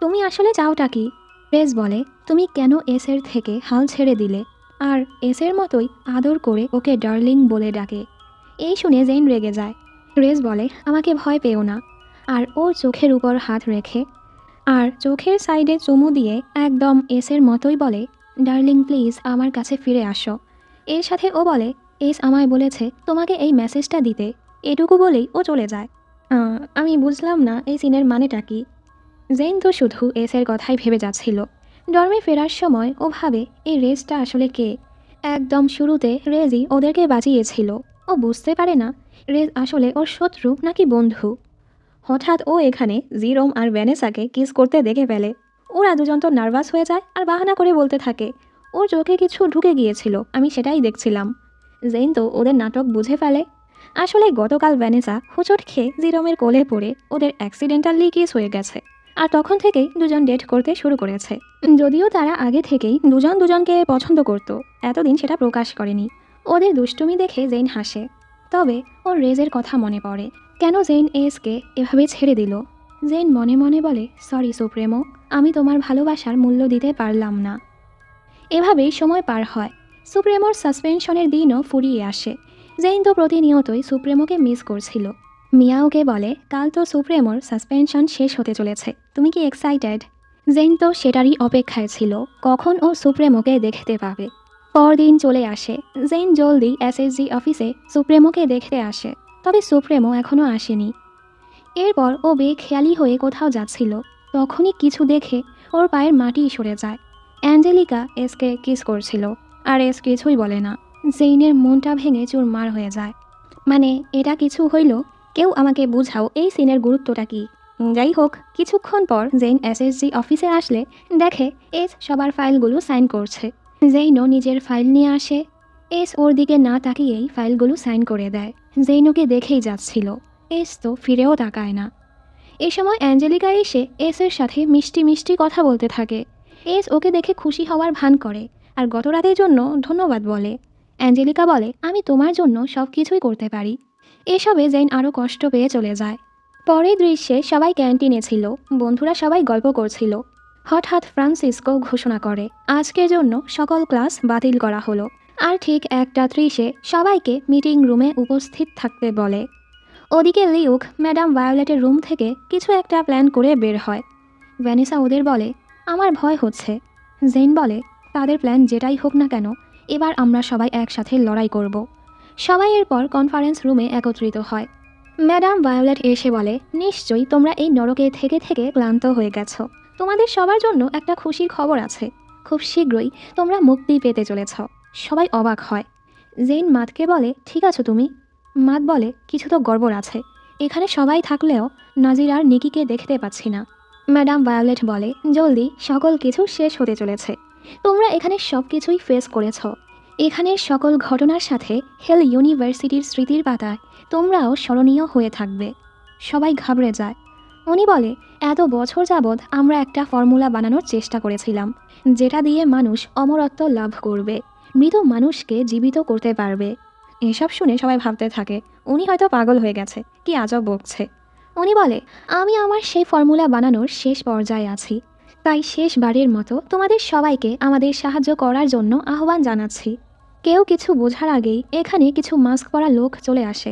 A: তুমি আসলে চাওটা কি? রেজ বলে, তুমি কেন এসের থেকে হাল ছেড়ে দিলে? আর এসের মতোই আদর করে ওকে ডার্লিং বলে ডাকে। এই শুনে জেইন রেগে যায়। রেজ বলে, আমাকে ভয় পেও না। আর ওর চোখের উপর হাত রেখে আর চোখের সাইডে চুমু দিয়ে একদম এসের মতোই বলে, ডার্লিং প্লিজ আমার কাছে ফিরে আসো। এর সাথে ও বলে, এস আমায় বলেছে তোমাকে এই মেসেজটা দিতে। এটুকু বলেই ও চলে যায়। আমি বুঝলাম না এই সিনের মানেটা কি। জেইন তো শুধু এসের কথাই ভেবে যাচ্ছিল। ডর্মে ফেরার সময় ও ভাবে এই রেজটা আসলে কে। একদম শুরুতে রেজই ওদেরকে বাঁচিয়েছিল। ও বুঝতে পারে না রেজ আসলে ওর শত্রু নাকি বন্ধু। হঠাৎ ও এখানে জিরোম আর ভ্যানেসাকে কিস করতে দেখে ফেলে। ওরা দুজন তো নার্ভাস হয়ে যায় আর বাহানা করে বলতে থাকে, ওর চোখে কিছু ঢুকে গিয়েছিল, আমি সেটাই দেখছিলাম। জেইন তো ওদের নাটক বুঝে ফেলে। আসলে গতকাল ভ্যানেসা হোঁচট খেয়ে জিরোমের কোলে পড়ে ওদের অ্যাক্সিডেন্টালি কিস হয়ে গেছে। আর তখন থেকেই দুজন ডেট করতে শুরু করেছে। যদিও তারা আগে থেকেই দুজন দুজনকে পছন্দ করত, এতদিন সেটা প্রকাশ করেনি। ওদের দুষ্টুমি দেখে জেইন হাসে। তবে ওর রেজের কথা মনে পড়ে। কেন জেইন এসকে এভাবে ছেড়ে দিল? জেইন মনে মনে বলে, সরি সুপ্রেমো, আমি তোমার ভালোবাসার মূল্য দিতে পারলাম না। এভাবেই সময় পার হয়। সুপ্রেমোর সাসপেনশনের দিনও ফুরিয়ে আসে। জেইন তো প্রতিনিয়তই সুপ্রেমোকে মিস করছিল। মিয়াওকে বলে, কাল তো সুপ্রেমোর সাসপেনশন শেষ হতে চলেছে, তুমি কি এক্সাইটেড? জেইন তো সেটারই অপেক্ষায় ছিল, কখন ও সুপ্রেমোকে দেখতে পাবে। পরদিন চলে আসে। জেইন জলদি এসএসজি অফিসে সুপ্রেমোকে দেখতে আসে, তবে সুপ্রেমো এখনও আসেনি। এরপর ও বেখেয়ালি হয়ে কোথাও যাচ্ছিল, তখনই কিছু দেখে ওর পায়ের মাটি সরে যায়। অ্যাঞ্জেলিকা এসকে কিস করছিল, আর এস কিছুই বলে না। জেইনের মনটা ভেঙে চুরমার হয়ে যায়। মানে এটা কিছু হইল, কেউ আমাকে বুঝাও এই সিনের গুরুত্বটা কি। যাই হোক, কিছুক্ষণ পর জেইন এসএসজি অফিসে আসলে দেখে এস সবার ফাইলগুলো সাইন করছে। জেইনও নিজের ফাইল নিয়ে আসে। এস ওর দিকে না তাকিয়েই ফাইলগুলো সাইন করে দেয়। জেইনকে দেখেই যাচ্ছিল। এস তো ফিরেও তাকায় না। এই সময় অ্যাঞ্জেলিকা এসে এসের সাথে মিষ্টি মিষ্টি কথা বলতে থাকে। এস ওকে দেখে খুশি হওয়ার ভান করে আর গত রাতের জন্য ধন্যবাদ বলে। অ্যাঞ্জেলিকা বলে, আমি তোমার জন্য সব কিছুই করতে পারি। এসবে জেইন আরও কষ্ট পেয়ে চলে যায়। পরের দৃশ্যে সবাই ক্যান্টিনে ছিল, বন্ধুরা সবাই গল্প করছিল। হঠাৎ ফ্রান্সিসকো ঘোষণা করে আজকের জন্য সকল ক্লাস বাতিল করা হলো। আর ঠিক 1:30 সবাইকে মিটিং রুমে উপস্থিত থাকতে বলে। ওদিকে লিউক ম্যাডাম ভায়োলেটের রুম থেকে কিছু একটা প্ল্যান করে বের হয়। ভ্যানিসা ওদের বলে আমার ভয় হচ্ছে। জেন বলে তাদের প্ল্যান যেটাই হোক না কেন, এবার আমরা সবাই একসাথে লড়াই করব। সবাই এরপর কনফারেন্স রুমে একত্রিত হয়। ম্যাডাম ভায়োলেট এসে বলে নিশ্চয়ই তোমরা এই নরকে থেকে থেকে ক্লান্ত হয়ে গেছো। তোমাদের সবার জন্য একটা খুশির খবর আছে, খুব শীঘ্রই তোমরা মুক্তি পেতে চলেছ। সবাই অবাক হয়। জেন মাতকে বলে ঠিক আছো তুমি? মাত বলে কিছু তো গড়বড় আছে, এখানে সবাই থাকলেও নাজির আর নিকিকে দেখতে পাচ্ছি না। ম্যাডাম ভায়োলেট বলে জলদি, সকল কিছু শেষ হতে চলেছে। তোমরা এখানে সব কিছুই ফেস করেছ। এখানের সকল ঘটনার সাথে হেল ইউনিভার্সিটির স্মৃতির পাতায় তোমরাও স্মরণীয় হয়ে থাকবে। সবাই ঘাবড়ে যায়। উনি বলে এত বছর যাবৎ আমরা একটা ফর্মুলা বানানোর চেষ্টা করেছিলাম, যেটা দিয়ে মানুষ অমরত্ব লাভ করবে, মৃত মানুষকে জীবিত করতে পারবে। এসব শুনে সবাই ভাবতে থাকে উনি হয়তো পাগল হয়ে গেছে, কি আজব বকছে। উনি বলে আমি আমার সেই ফর্মুলা বানানোর শেষ পর্যায়ে আছি, তাই শেষবারের মতো তোমাদের সবাইকে আমাদের সাহায্য করার জন্য আহ্বান জানাচ্ছি। কেউ কিছু বোঝার আগেই এখানে কিছু মাস্ক পরা লোক চলে আসে।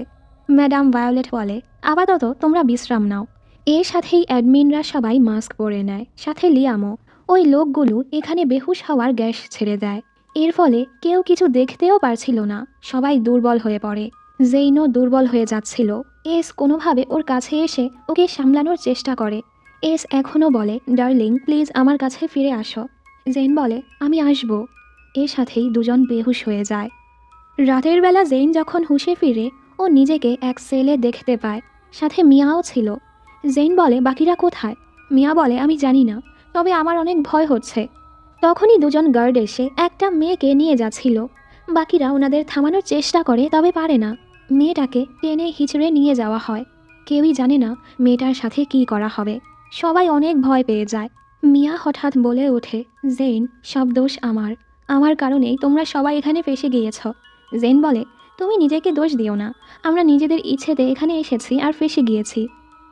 A: ম্যাডাম ভায়োলেট বলে আপাতত তোমরা বিশ্রাম নাও। এর সাথেই অ্যাডমিনরা সবাই মাস্ক পরে নেয়, সাথে লিয়ামও। ওই লোকগুলো এখানে বেহুশ হওয়ার গ্যাস ছেড়ে দেয়। এর ফলে কেউ কিছু দেখতেও পারছিল না, সবাই দুর্বল হয়ে পড়ে। জেইনও দুর্বল হয়ে যাচ্ছিল। এস কোনোভাবে ওর কাছে এসে ওকে সামলানোর চেষ্টা করে। এস এখনও বলে ডার্লিং প্লিজ আমার কাছে ফিরে আসো। জেন বলে আমি আসবো। এর সাথেই দুজন বেহুশ হয়ে যায়। রাতের বেলা জেন যখন হুঁশে ফিরে ও নিজেকে এক সেলে দেখতে পায়, সাথে মিয়াও ছিল। জেন বলে বাকিরা কোথায়? মিয়া বলে আমি জানি না, তবে আমার অনেক ভয় হচ্ছে। তখনই দুজন গার্ড এসে একটা মেয়েকে নিয়ে যাচ্ছিল। বাকিরা ওনাদের থামানোর চেষ্টা করে, তবে পারে না। মেয়েটাকে টেনে হিচড়ে নিয়ে যাওয়া হয়। কেউই জানে না মেয়েটার সাথে কি করা হবে। সবাই অনেক ভয় পেয়ে যায়। মিয়া হঠাৎ বলে ওঠে জেন সব দোষ আমার কারণেই তোমরা সবাই এখানে ফেসে গিয়েছ। জেন বলে তুমি নিজেকে দোষ দিও না, আমরা নিজেদের ইচ্ছেতে এখানে এসেছি আর ফেসে গিয়েছি।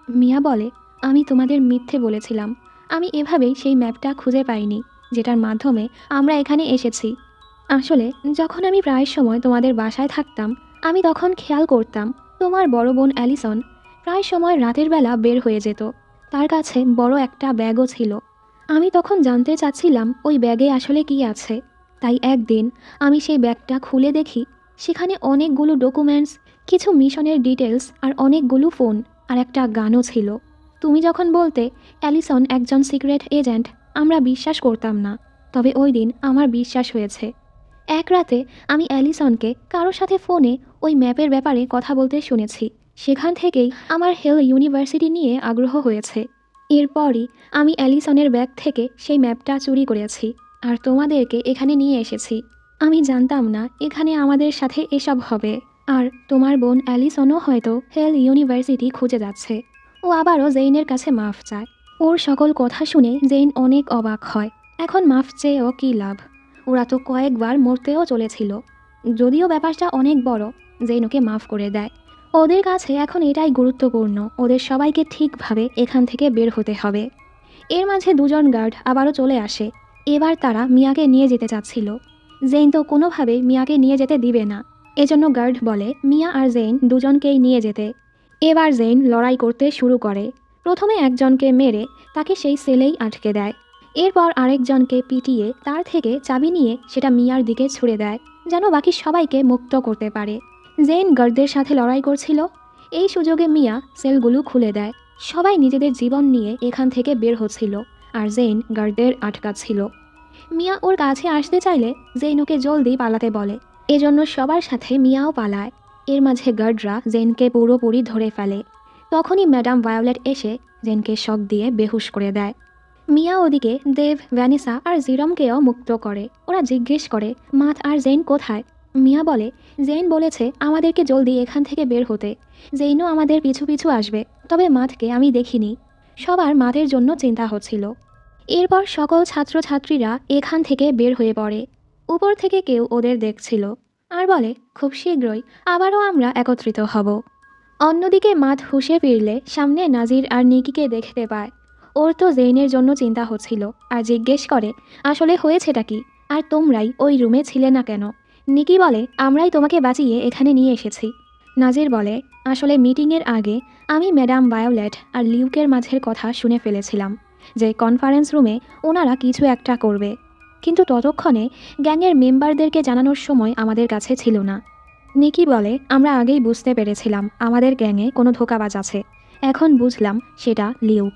A: মিয়া বলে আমি তোমাদের মিথ্যে বলেছিলাম, আমি এভাবেই সেই ম্যাপটা খুঁজে পাইনি যেটার মাধ্যমে আমরা এখানে এসেছি। আসলে যখন আমি প্রায় সময় তোমাদের বাসায় থাকতাম, আমি তখন খেয়াল করতাম তোমার বড় বোন অ্যালিসন প্রায় সময় রাতের বেলা বের হয়ে যেত। তার কাছে বড় একটা ব্যাগও ছিল। আমি তখন জানতে চাচ্ছিলাম ওই ব্যাগে আসলে কি আছে। তাই একদিন আমি সেই ব্যাগটা খুলে দেখি, সেখানে অনেকগুলো ডকুমেন্টস, কিছু মিশনের ডিটেলস আর অনেকগুলো ফোন আর একটা গানও ছিল। তুমি যখন বলতে অ্যালিসন একজন সিক্রেট এজেন্ট, আমরা বিশ্বাস করতাম না, তবে ওই দিন আমার বিশ্বাস হয়েছে। এক রাতে আমি অ্যালিসনকে কারোর সাথে ফোনে ওই ম্যাপের ব্যাপারে কথা বলতে শুনেছি। সেখান থেকেই আমার হেল ইউনিভার্সিটি নিয়ে আগ্রহ হয়েছে। এরপরই আমি অ্যালিসনের ব্যাগ থেকে সেই ম্যাপটা চুরি করেছি আর তোমাদেরকে এখানে নিয়ে এসেছি। আমি জানতাম না এখানে আমাদের সাথে এসব হবে। আর তোমার বোন অ্যালিসনও হয়তো হেল ইউনিভার্সিটি খুঁজে যাচ্ছে। ও আবারও জেইনের কাছে মাফ চায়। ওর সকল কথা শুনে জেইন অনেক অবাক হয়। এখন মাফ চেয়েও কী লাভ? ওরা তো কয়েকবার মরতেও চলেছিল। যদিও ব্যাপারটা অনেক বড়, জেইন ওকে মাফ করে দেয়। ওদের কাছে এখন এটাই গুরুত্বপূর্ণ, ওদের সবাইকে ঠিকভাবে এখান থেকে বের হতে হবে। এর মাঝে দুজন গার্ড আবারও চলে আসে। এবার তারা মিয়াকে নিয়ে যেতে চাচ্ছিল। জেইন তো কোনোভাবেই মিয়াকে নিয়ে যেতে দিবে না। এজন্য গার্ড বলে মিয়া আর জেইন দুজনকেই নিয়ে যেতে। এবার জেইন লড়াই করতে শুরু করে। প্রথমে একজনকে মেরে তাকে সেই সেলেই আটকে দেয়। এরপর আরেকজনকে পিটিয়ে তার থেকে চাবি নিয়ে সেটা মিয়ার দিকে ছুড়ে দেয়, যেন বাকি সবাইকে মুক্ত করতে পারে। জেইন গার্ডদের সাথে লড়াই করছিল। এই সুযোগে মিয়া সেলগুলো খুলে দেয়। সবাই নিজেদের জীবন নিয়ে এখান থেকে বের হচ্ছিল, আর জেইন গার্ডদের আটকাচ্ছিল। মিয়া ওর কাছে আসতে চাইলে জেইন ওকে জলদি পালাতে বলে। এজন্য সবার সাথে মিয়াও পালায়। এর মাঝে গার্ডরা জেইনকে পুরোপুরি ধরে ফেলে। তখনই ম্যাডাম ভায়োলেট এসে জেইনকে শক দিয়ে বেহুশ করে দেয়। মিয়া ওদিকে দেব, ভ্যানিসা আর জিরমকেও মুক্ত করে। ওরা জিজ্ঞেস করে মাথ আর জেইন কোথায়। মিয়া বলে জেইন বলেছে আমাদেরকে জলদি এখান থেকে বের হতে। জেইনও আমাদের পিছু পিছু আসবে, তবে মাথকে আমি দেখিনি। সবার মাথের জন্য চিন্তা হচ্ছিল। এরপর সকল ছাত্রছাত্রীরা এখান থেকে বের হয়ে পড়ে। উপর থেকে কেউ ওদের দেখছিল আর বলে খুব শীঘ্রই আবারও আমরা একত্রিত হব। অন্যদিকে মাঠ হুঁশে ফিরলে সামনে নাজির আর নিকিকে দেখতে পায়। ওর তো জেইনের জন্য চিন্তা হচ্ছিল আর জিজ্ঞেস করে, আসলে হয়েছেটা কি, আর তোমরাই ওই রুমে ছিলে না কেন? নিকি বলে, আমরাই তোমাকে বাঁচিয়ে এখানে নিয়ে এসেছি। নাজির বলে, আসলে মিটিংয়ের আগে আমি ম্যাডাম ভায়োলেট আর লিউকের মাঝের কথা শুনে ফেলেছিলাম যে কনফারেন্স রুমে ওনারা কিছু একটা করবে, কিন্তু ততক্ষণে গ্যাংয়ের মেম্বারদেরকে জানানোর সময় আমাদের কাছে ছিল না। নিকি বলে, আমরা আগেই বুঝতে পেরেছিলাম আমাদের গ্যাংয়ে কোনো ধোঁকাবাজ আছে, এখন বুঝলাম সেটা লিউক।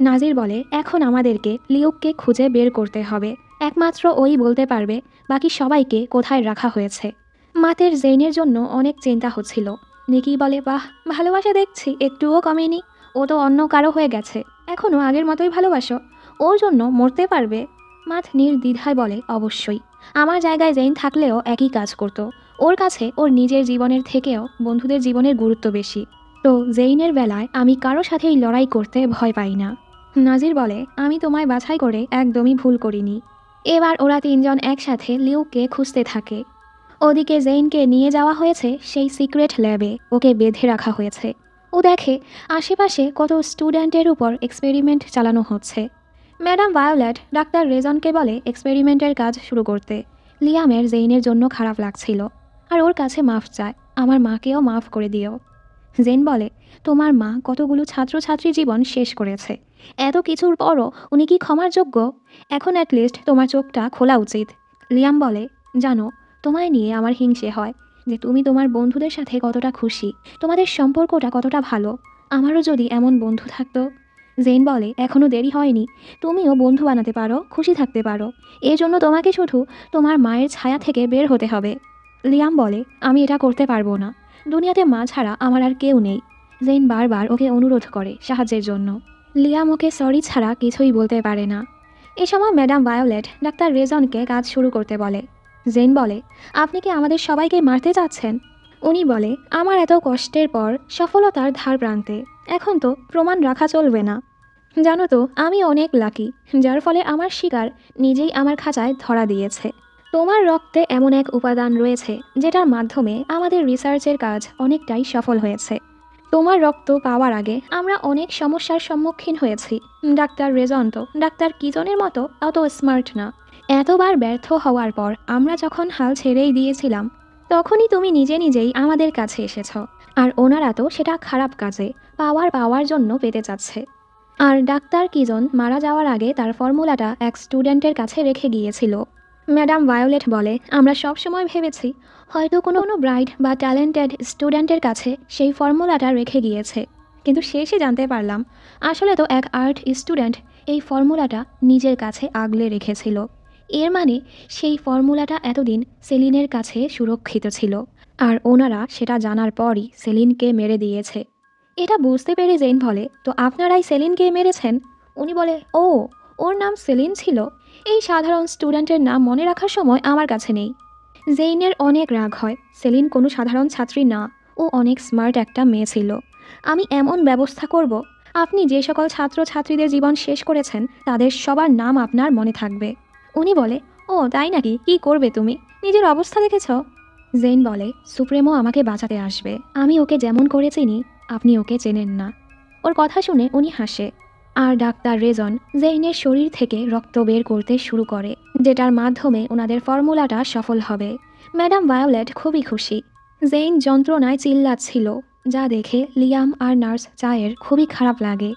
A: নাজির বলে, এখন আমাদেরকে লিউককে খুঁজে বের করতে হবে, একমাত্র ওই বলতে পারবে বাকি সবাইকে কোথায় রাখা হয়েছে। মাতের জেইনের জন্য অনেক চিন্তা হচ্ছিল। নিকি বলে, বাহ, ভালোবাসা দেখছি একটুও কমেনি, ও তো অন্য কারো হয়ে গেছে, এখনও আগের মতোই ভালোবাসো, ওর জন্য মরতে পারবে? মাথ নির্দ্বিধায় বলে, অবশ্যই, আমার জায়গায় জেইন থাকলেও একই কাজ করতো, ওর কাছে ওর নিজের জীবনের থেকেও বন্ধুদের জীবনের গুরুত্ব বেশি, তো জেইনের বেলায় আমি কারো সাথেই লড়াই করতে ভয় পাই না। নাজির বলে, আমি তোমায় বাছাই করে একদমই ভুল করিনি। এবার ওরা তিনজন একসাথে লিউকে খুঁজতে থাকে। ওদিকে জেইনকে নিয়ে যাওয়া হয়েছে সেই সিক্রেট ল্যাবে, ওকে বেঁধে রাখা হয়েছে। ও দেখে আশেপাশে কত স্টুডেন্টের উপর এক্সপেরিমেন্ট চালানো হচ্ছে। ম্যাডাম ভায়োলেট ডাক্তার রেজনকে বলে এক্সপেরিমেন্টের কাজ শুরু করতে। লিয়ামের জেইনের জন্য খারাপ লাগছিল আর ওর কাছে মাফ চায়, আমার মাকেও মাফ করে দিও। জেন বলে, তোমার মা কতগুলো ছাত্রছাত্রী জীবন শেষ করেছে, এত কিছুর পরও উনি কি ক্ষমার যোগ্য? এখন অ্যাটলিস্ট তোমার চোখটা খোলা উচিত। লিয়াম বলে, জানো, তোমায় নিয়ে আমার হিংসে হয় যে তুমি তোমার বন্ধুদের সাথে কতটা খুশি, তোমাদের সম্পর্কটা কতটা ভালো। আমারও যদি এমন বন্ধু থাকতো। জেন বলে, এখনও দেরি হয়নি, তুমিও বন্ধু বানাতে পারো, খুশি থাকতে পারো, এর জন্য তোমাকে শুধু তোমার মায়ের ছায়া থেকে বের হতে হবে। লিয়াম বলে, আমি এটা করতে পারবো না, দুনিয়াতে মা ছাড়া আমার আর কেউ নেই। জেন বারবার ওকে অনুরোধ করে সাহায্যের জন্য। লিয়াম ওকে সরি ছাড়া কিছুই বলতে পারে না। এ সময় ম্যাডাম ভায়োলেট ডাক্তার রেজনকে কাজ শুরু করতে বলে। জেন বলে, আপনি কি আমাদের সবাইকে মারতে চাচ্ছেন? উনি বলে, আমার এত কষ্টের পর সফলতার ধার প্রান্তে, এখন তো প্রমাণ রাখা চলবে না। জানো তো, আমি অনেক লাকি, যার ফলে আমার শিকার নিজেই আমার খাঁচায় ধরা দিয়েছে। তোমার রক্তে এমন এক উপাদান রয়েছে যেটার মাধ্যমে আমাদের রিসার্চের কাজ অনেকটাই সফল হয়েছে। তোমার রক্ত পাওয়ার আগে আমরা অনেক সমস্যার সম্মুখীন হয়েছি। ডাক্তার রেজন তো ডাক্তার কিজনের মতো অত স্মার্ট না। এতবার ব্যর্থ হওয়ার পর আমরা যখন হাল ছেড়েই দিয়েছিলাম, তখনই তুমি নিজে নিজেই আমাদের কাছে এসেছ। আর ওনারা তো সেটা খারাপ কাজে পাওয়ার জন্য পেতে চাচ্ছে। আর ডাক্তার কিজন মারা যাওয়ার আগে তার ফর্মুলাটা এক স্টুডেন্টের কাছে রেখে গিয়েছিল। ম্যাডাম ভায়োলেট বলে, আমরা সবসময় ভেবেছি হয়তো কোনো ব্রাইট বা ট্যালেন্টেড স্টুডেন্টের কাছে সেই ফর্মুলাটা রেখে গিয়েছে, কিন্তু শেষে জানতে পারলাম আসলে তো এক আর্ট স্টুডেন্ট এই ফর্মুলাটা নিজের কাছে আগলে রেখেছিল। এর মানে সেই ফর্মুলাটা এতদিন সেলিনের কাছে সুরক্ষিত ছিল, আর ওনারা সেটা জানার পরই সেলিনকে মেরে দিয়েছে। এটা বুঝতে পেরে জেন বলে, তো আপনারাই সেলিনকে মেরেছেন? উনি বলে, ও, ওর নাম সেলিন ছিল, এই সাধারণ স্টুডেন্টের নাম মনে রাখার সময় আমার কাছে নেই। জেইনের অনেক রাগ হয়, সেলিন কোনো সাধারণ ছাত্রী না, ও অনেক স্মার্ট একটা মেয়ে ছিল। আমি এমন ব্যবস্থা করব, আপনি যে সকল ছাত্রছাত্রীদের জীবন শেষ করেছেন তাদের সবার নাম আপনার মনে থাকবে। উনি বলে, ও তাই নাকি, কি করবে তুমি, নিজের অবস্থা দেখেছ? জেইন বলে, সুপ্রেমো আমাকে বাঁচাতে আসবে, আমি ওকে যেমন করে চিনি আপনি ওকে চেনেন না। ওর কথা শুনে উনি হাসে। আর ডাক্তার রেজন জেইনের শরীর থেকে রক্ত বের করতে শুরু করে, যেটার মাধ্যমে ওনাদের ফর্মুলাটা সফল হবে। ম্যাডাম ভায়োলেট খুবই খুশি। জেইন যন্ত্রণায় চিল্লাচ্ছিল, যা দেখে লিয়াম আর নার্স চায়ের খুবই খারাপ লাগে।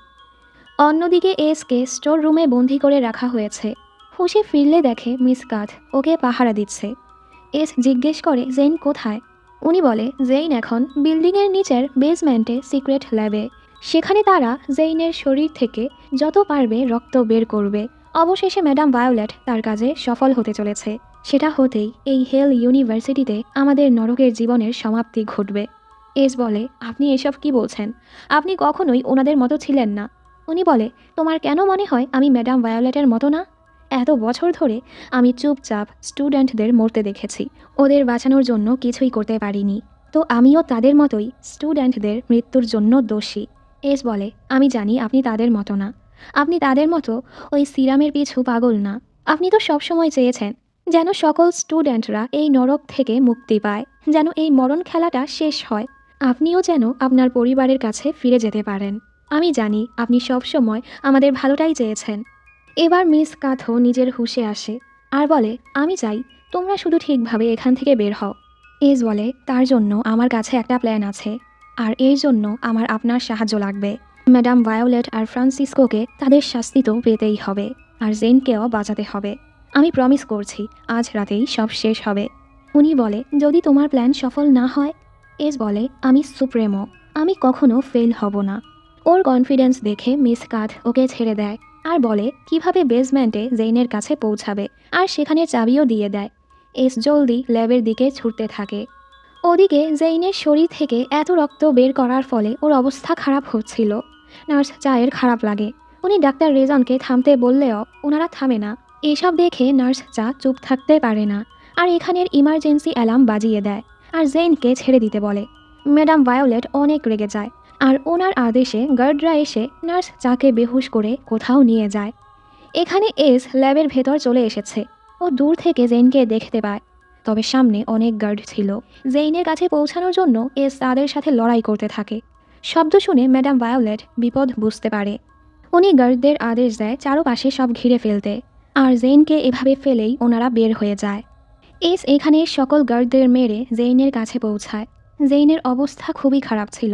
A: অন্যদিকে এসকে স্টোর রুমে বন্দি করে রাখা হয়েছে। হুশে ফিরলে দেখে মিস কাথ ওকে পাহারা দিচ্ছে। এস জিজ্ঞেস করে, জেইন কোথায়? উনি বলে, জেইন এখন বিল্ডিংয়ের নিচের বেসমেন্টে সিক্রেট ল্যাবে, সেখানে তারা জেইনের শরীর থেকে যত পারবে রক্ত বের করবে। অবশেষে ম্যাডাম ভায়োলেট তার কাজে সফল হতে চলেছে, সেটা হতেই এই হেল ইউনিভার্সিটিতে আমাদের নরকের জীবনের সমাপ্তি ঘটবে। এস বলে, আপনি এসব কি বলছেন, আপনি কখনোই ওনাদের মতো ছিলেন না। উনি বলে, তোমার কেন মনে হয় আমি ম্যাডাম ভায়োলেটের মতো না? এত বছর ধরে আমি চুপচাপ স্টুডেন্টদের মরতে দেখেছি, ওদের বাঁচানোর জন্য কিছুই করতে পারিনি, তো আমিও তাদের মতোই স্টুডেন্টদের মৃত্যুর জন্য দোষী। এস বলে, আমি জানি আপনি তাদের মতো না, আপনি তাদের মতো ওই সিরামের পিছু পাগল না। আপনি তো সবসময় চেয়েছেন যেন সকল স্টুডেন্টরা এই নরক থেকে মুক্তি পায়, যেন এই মরণ খেলাটা শেষ হয়। আপনিও যেন আপনার পরিবারের কাছে ফিরে যেতে পারেন। আমি জানি আপনি সবসময় আমাদের ভালোটাই চেয়েছেন। এবার মিস কাথও নিজের হুঁশে আসে আর বলে, আমি চাই তোমরা শুধু ঠিকভাবে এখান থেকে বের হও। এস বলে, তার জন্য আমার কাছে একটা প্ল্যান আছে, আর এর জন্য আমার আপনার সাহায্য লাগবে। ম্যাডাম ভায়োলেট আর ফ্রান্সিসকোকে তাদের শাস্তি তো পেতেই হবে, আর জেনকেও বাঁচাতে হবে। আমি প্রমিস করছি আজ রাতেই সব শেষ হবে। উনি বলে, যদি তোমার প্ল্যান সফল না হয়? এস বলে, আমি সুপ্রেমো, আমি কখনো ফেল হব না। ওর কনফিডেন্স দেখে মিস কাথ ওকে ছেড়ে দেয় আর বলে কিভাবে বেসমেন্টে জেইনের কাছে পৌঁছাবে, আর সেখানে চাবিও দিয়ে দেয়। এস জলদি ল্যাবের দিকে ছুটতে থাকে। ওদিকে জেইনের শরীর থেকে এত রক্ত বের করার ফলে ওর অবস্থা খারাপ হচ্ছিল। নার্স চায়ের খারাপ লাগে। উনি ডাক্তার রেজনকে থামতে বললেও ওনারা থামে না। এসব দেখে নার্স চা চুপ থাকতে পারে না, আর এখানের ইমার্জেন্সি অ্যালার্ম বাজিয়ে দেয় আর জেইনকে ছেড়ে দিতে বলে। ম্যাডাম ভায়োলেট অনেক রেগে যায়, আর ওনার আদেশে গার্ডরা এসে নার্স চাকে বেহুশ করে কোথাও নিয়ে যায়। এখানে এস ল্যাবের ভেতর চলে এসেছে। ও দূর থেকে জেইনকে দেখতে পায়, তবে সামনে অনেক গার্ড ছিল। জেইনের কাছে পৌঁছানোর জন্য এস তাদের সাথে লড়াই করতে থাকে। শব্দ শুনে ম্যাডাম ভায়োলেট বিপদ বুঝতে পারে। উনি গার্ডদের আদেশ দেয় চারপাশে সব ঘিরে ফেলতে, আর জেইনকে এভাবে ফেলেই ওনারা বের হয়ে যায়। এস এখানে সকল গার্ডদের মেরে জেইনের কাছে পৌঁছায়। জেইনের অবস্থা খুবই খারাপ ছিল।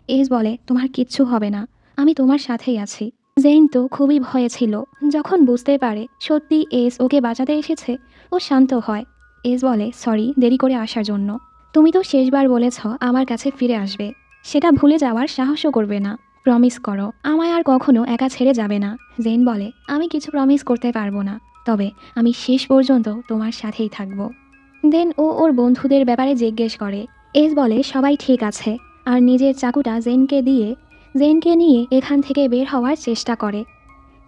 A: এস বলে, তোমার কিচ্ছু হবে না, আমি তোমার সাথেই আছি। জেইন তো খুবই ভয়ে ছিল। যখন বুঝতে পারে সত্যি এস ওকে বাঁচাতে এসেছে, ও শান্ত হয়। এস বলে, সরি দেরি করে আসার জন্য। তুমি তো শেষবার বলেছ আমার কাছে ফিরে আসবে, সেটা ভুলে যাওয়ার সাহসও করবে না। প্রমিস করো আমায় আর কখনো একা ছেড়ে যাবে না। জেইন বলে, আমি কিছু প্রমিস করতে পারবো না, তবে আমি শেষ পর্যন্ত তোমার সাথেই থাকবো। দেন ও ওর বন্ধুদের ব্যাপারে জিজ্ঞেস করে। এস বলে, সবাই ঠিক আছে, আর নিজের চাকুটা জেইনকে নিয়ে এখান থেকে বের হওয়ার চেষ্টা করে।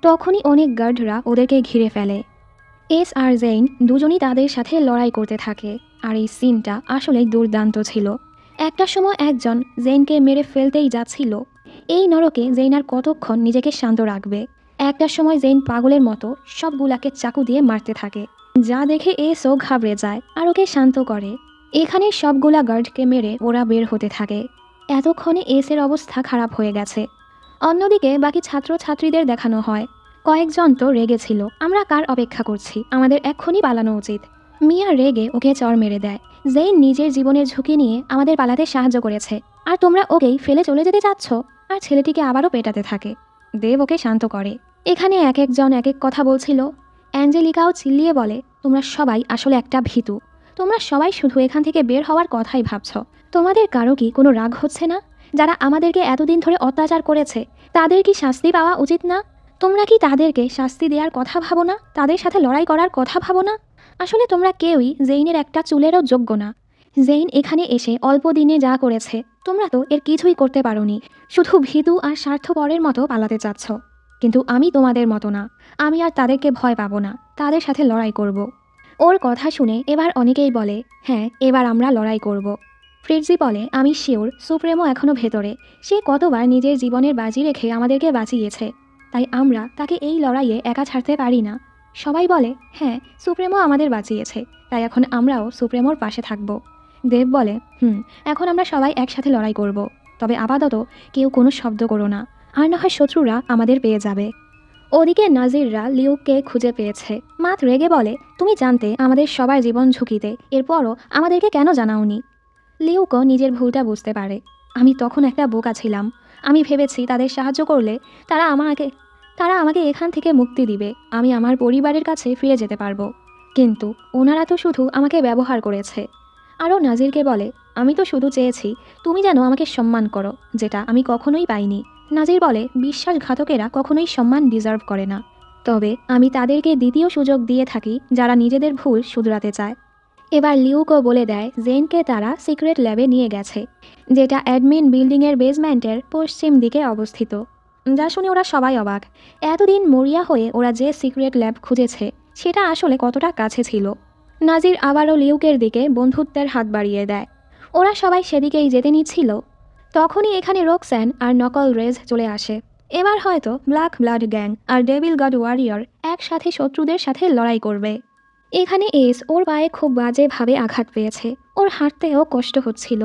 A: তখনই অনেক গার্ডরা ওদেরকে ঘিরে ফেলে। এস আর জেইন দুজনই তাদের সাথে লড়াই করতে থাকে, আর এই সিনটা আসলেই দুর্দান্ত ছিল। একটা সময় একজন জেইনকে মেরে ফেলতেই যাচ্ছিল। এই নরকে জেইন আর কতক্ষণ নিজেকে শান্ত রাখবে। একটা সময় জেইন পাগলের মতো সবগুলাকে চাকু দিয়ে মারতে থাকে, যা দেখে এসও ঘাবড়ে যায় আর ওকে শান্ত করে। এখানে সবগুলা গার্ডকে মেরে ওরা বের হতে থাকে। এতক্ষণে এসের অবস্থা খারাপ হয়ে গেছে। অন্যদিকে বাকি ছাত্রছাত্রীদের দেখানো হয়। কয়েকজন তো রেগেছিল, আমরা কার অপেক্ষা করছি, আমাদের এক্ষুনি পালানো উচিত। মিয়া রেগে ওকে চড় মেরে দেয়। জেইন নিজের জীবনের ঝুঁকি নিয়ে আমাদের পালাতে সাহায্য করেছে, আর তোমরা ওকেই ফেলে চলে যেতে চাচ্ছ? আর ছেলেটিকে আবারও পেটাতে থাকে। দেব ওকে শান্ত করে। এখানে এক একজন এক এক কথা বলছিল। অ্যাঞ্জেলিকাও চিল্লিয়ে বলে, তোমরা সবাই আসলে একটা ভীতু। তোমরা সবাই শুধু এখান থেকে বের হওয়ার কথাই ভাবছ। তোমাদের কারো কি কোনো রাগ হচ্ছে না? যারা আমাদেরকে এতদিন ধরে অত্যাচার করেছে তাদের কি শাস্তি পাওয়া উচিত না? তোমরা কি তাদেরকে শাস্তি দেওয়ার কথা ভাবো না? তাদের সাথে লড়াই করার কথা ভাবো না? আসলে তোমরা কেউই জেইনের একটা চুলেরও যোগ্য না। জেইন এখানে এসে অল্প দিনে যা করেছে তোমরা তো এর কিছুই করতে পারোনি। শুধু ভীতু আর স্বার্থপরের মতো পালাতে চাচ্ছ। কিন্তু আমি তোমাদের মতো না। আমি আর তাদেরকে ভয় পাবো না, তাদের সাথে লড়াই করব। ওর কথা শুনে এবার অনেকেই বলে, হ্যাঁ এবার আমরা লড়াই করব। ফ্রিটজি বলে, আমি শিওর সুপ্রেমো এখনও ভেতরে। সে কতবার নিজের জীবনের বাজি রেখে আমাদেরকে বাঁচিয়েছে, তাই আমরা তাকে এই লড়াইয়ে একা ছাড়তে পারি না। সবাই বলে, হ্যাঁ সুপ্রেমো আমাদের বাঁচিয়েছে, তাই এখন আমরাও সুপ্রেমোর পাশে থাকব। দেব বলে, এখন আমরা সবাই একসাথে লড়াই করব, তবে আপাতত কেউ কোনো শব্দ করো না, আর না হয় শত্রুরা আমাদের পেয়ে যাবে। ওদিকে নাজিররা লিউককে খুঁজে পেয়েছে। মাত রেগে বলে, তুমি জানতে আমাদের সবার জীবন ঝুঁকিতে, এরপরও আমাদেরকে কেন জানাওনি? লিউকও নিজের ভুলটা বুঝতে পারে। আমি তখন একটা বোকা ছিলাম। আমি ভেবেছি তাদের সাহায্য করলে তারা আমাকে এখান থেকে মুক্তি দিবে, আমি আমার পরিবারের কাছে ফিরে যেতে পারবো। কিন্তু ওনারা তো শুধু আমাকে ব্যবহার করেছে। আরও নাজিরকে বলে, আমি তো শুধু চেয়েছি তুমি যেন আমাকে সম্মান করো, যেটা আমি কখনোই পাইনি। নাজির বলে, বিশ্বাসঘাতকেরা কখনোই সম্মান ডিজার্ভ করে না, তবে আমি তাদেরকে দ্বিতীয় সুযোগ দিয়ে থাকি যারা নিজেদের ভুল শুধরাতে চায়। এবার লিউকও বলে দেয় জেইনকে তারা সিক্রেট ল্যাবে নিয়ে গেছে, যেটা অ্যাডমিন বিল্ডিংয়ের বেসমেন্টের পশ্চিম দিকে অবস্থিত। যা শুনে ওরা সবাই অবাক। এতদিন মরিয়া হয়ে ওরা যে সিক্রেট ল্যাব খুঁজেছে সেটা আসলে কতটা কাছে ছিল। নাজির আবারও লিউকের দিকে বন্ধুত্বের হাত বাড়িয়ে দেয়। ওরা সবাই সেদিকেই যেতে নিচ্ছিল। তখনই এখানে রোকস্যান আর নকল রেজ চলে আসে। এবার হয়তো ব্ল্যাক ব্লাড গ্যাং আর ডেভিল গড ওয়ারিয়র একসাথে শত্রুদের সাথে লড়াই করবে। এখানে এস ওর পায়ে খুব বাজেভাবে আঘাত পেয়েছে, ওর হাঁটতেও কষ্ট হচ্ছিল।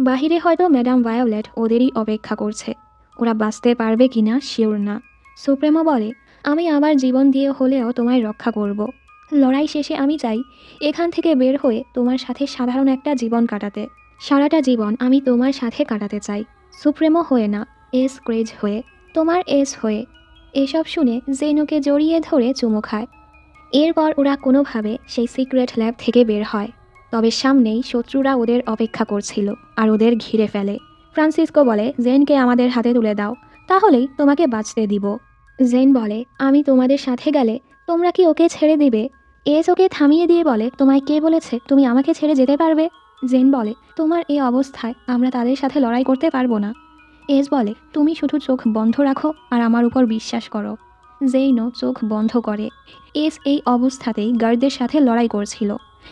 A: বাহিরে হয়তো ম্যাডাম ভায়োলেট ওদেরই অপেক্ষা করছে। ওরা বাঁচতে পারবে কিনা শিওর না। সুপ্রেমো বলে, আমি আমার জীবন দিয়ে হলেও তোমায় রক্ষা করব। লড়াই শেষে আমি চাই এখান থেকে বের হয়ে তোমার সাথে সাধারণ একটা জীবন কাটাতে। সারাটা জীবন আমি তোমার সাথে কাটাতে চাই, সুপ্রেমো হয়ে না, এস ক্রেজ হয়ে, তোমার এস হয়ে। এসব শুনে জেন ওকে জড়িয়ে ধরে চুমু খায়। এরপর ওরা কোনোভাবে সেই সিক্রেট ল্যাব থেকে বের হয়। তবে সামনেই শত্রুরা ওদের অপেক্ষা করছিল আর ওদের ঘিরে ফেলে। ফ্রান্সিসকো বলে, জেনকে আমাদের হাতে তুলে দাও, তাহলেই তোমাকে বাঁচতে দিব। জেন বলে, আমি তোমাদের সাথে গেলে তোমরা কি ওকে ছেড়ে দিবে? এস ওকে থামিয়ে দিয়ে বলে, তোমায় কে বলেছে তুমি আমাকে ছেড়ে যেতে পারবে? জেন বলে, তোমার এই অবস্থায় আমরা তাদের সাথে লড়াই করতে পারবো না। এস বলে, তুমি শুধু চোখ বন্ধ রাখো আর আমার উপর বিশ্বাস করো। জেইনও চোখ বন্ধ করে। এস এই অবস্থাতেই গার্ডদের সাথে লড়াই করছিল,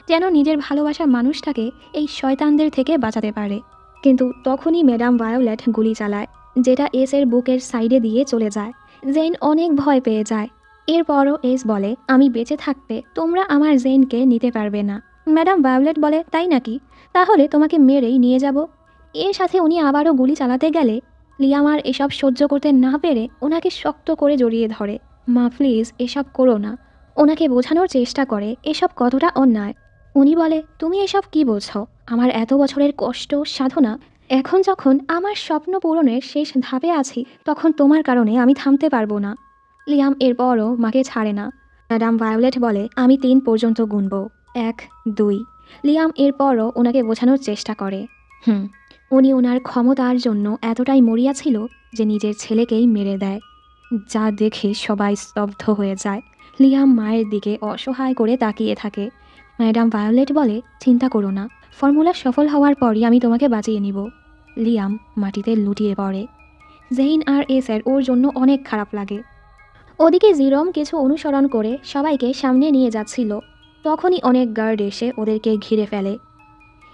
A: যেন নিজের ভালোবাসা মানুষটাকে এই শয়তানদের থেকে বাঁচাতে পারে। কিন্তু তখনই ম্যাডাম ভায়োলেট গুলি চালায়, যেটা এস এর বুকের সাইডে দিয়ে চলে যায়। জেইন অনেক ভয় পেয়ে যায়। এরপরও এস বলে, আমি বেঁচে থাকতে তোমরা আমার জেইনকে নিতে পারবে না। ম্যাডাম ভায়োলেট বলে, তাই নাকি? তাহলে তোমাকে মেরেই নিয়ে যাব। এর সাথে উনি আবারও গুলি চালাতে গেলে লিয়াম আর এসব সহ্য করতে না পেরে ওনাকে শক্ত করে জড়িয়ে ধরে। মা প্লিজ এসব করো না। ওনাকে বোঝানোর চেষ্টা করে এসব কতটা অন্যায়। উনি বলে, তুমি এসব কি বলছো? আমার এত বছরের কষ্ট সাধনা, এখন যখন আমার স্বপ্ন পূরণের শেষ ধাপে আছি, তখন তোমার কারণে আমি থামতে পারবো না। লিয়াম এরপরও মাকে ছাড়ে না। ম্যাডাম ভায়োলেট বলে, আমি 3 পর্যন্ত গুনব। 1, 2। লিয়াম এরপরও ওনাকে বোঝানোর চেষ্টা করে। উনি ওনার ক্ষমতার জন্য এতটাই মরিয়া ছিল যে নিজের ছেলেকেই মেরে দেয়, যা দেখে সবাই স্তব্ধ হয়ে যায়। লিয়াম মায়ের দিকে অসহায় করে তাকিয়ে থাকে। ম্যাডাম ভায়োলেট বলে, চিন্তা করো না, ফর্মুলা সফল হওয়ার পরই আমি তোমাকে বাঁচিয়ে নিব। লিয়াম মাটিতে লুটিয়ে পড়ে। জেইন আর এসের ওর জন্য অনেক খারাপ লাগে। ওদিকে জিরম কিছু অনুসরণ করে সবাইকে সামনে নিয়ে যাচ্ছিল। তখনই অনেক গার্ড এসে ওদেরকে ঘিরে ফেলে।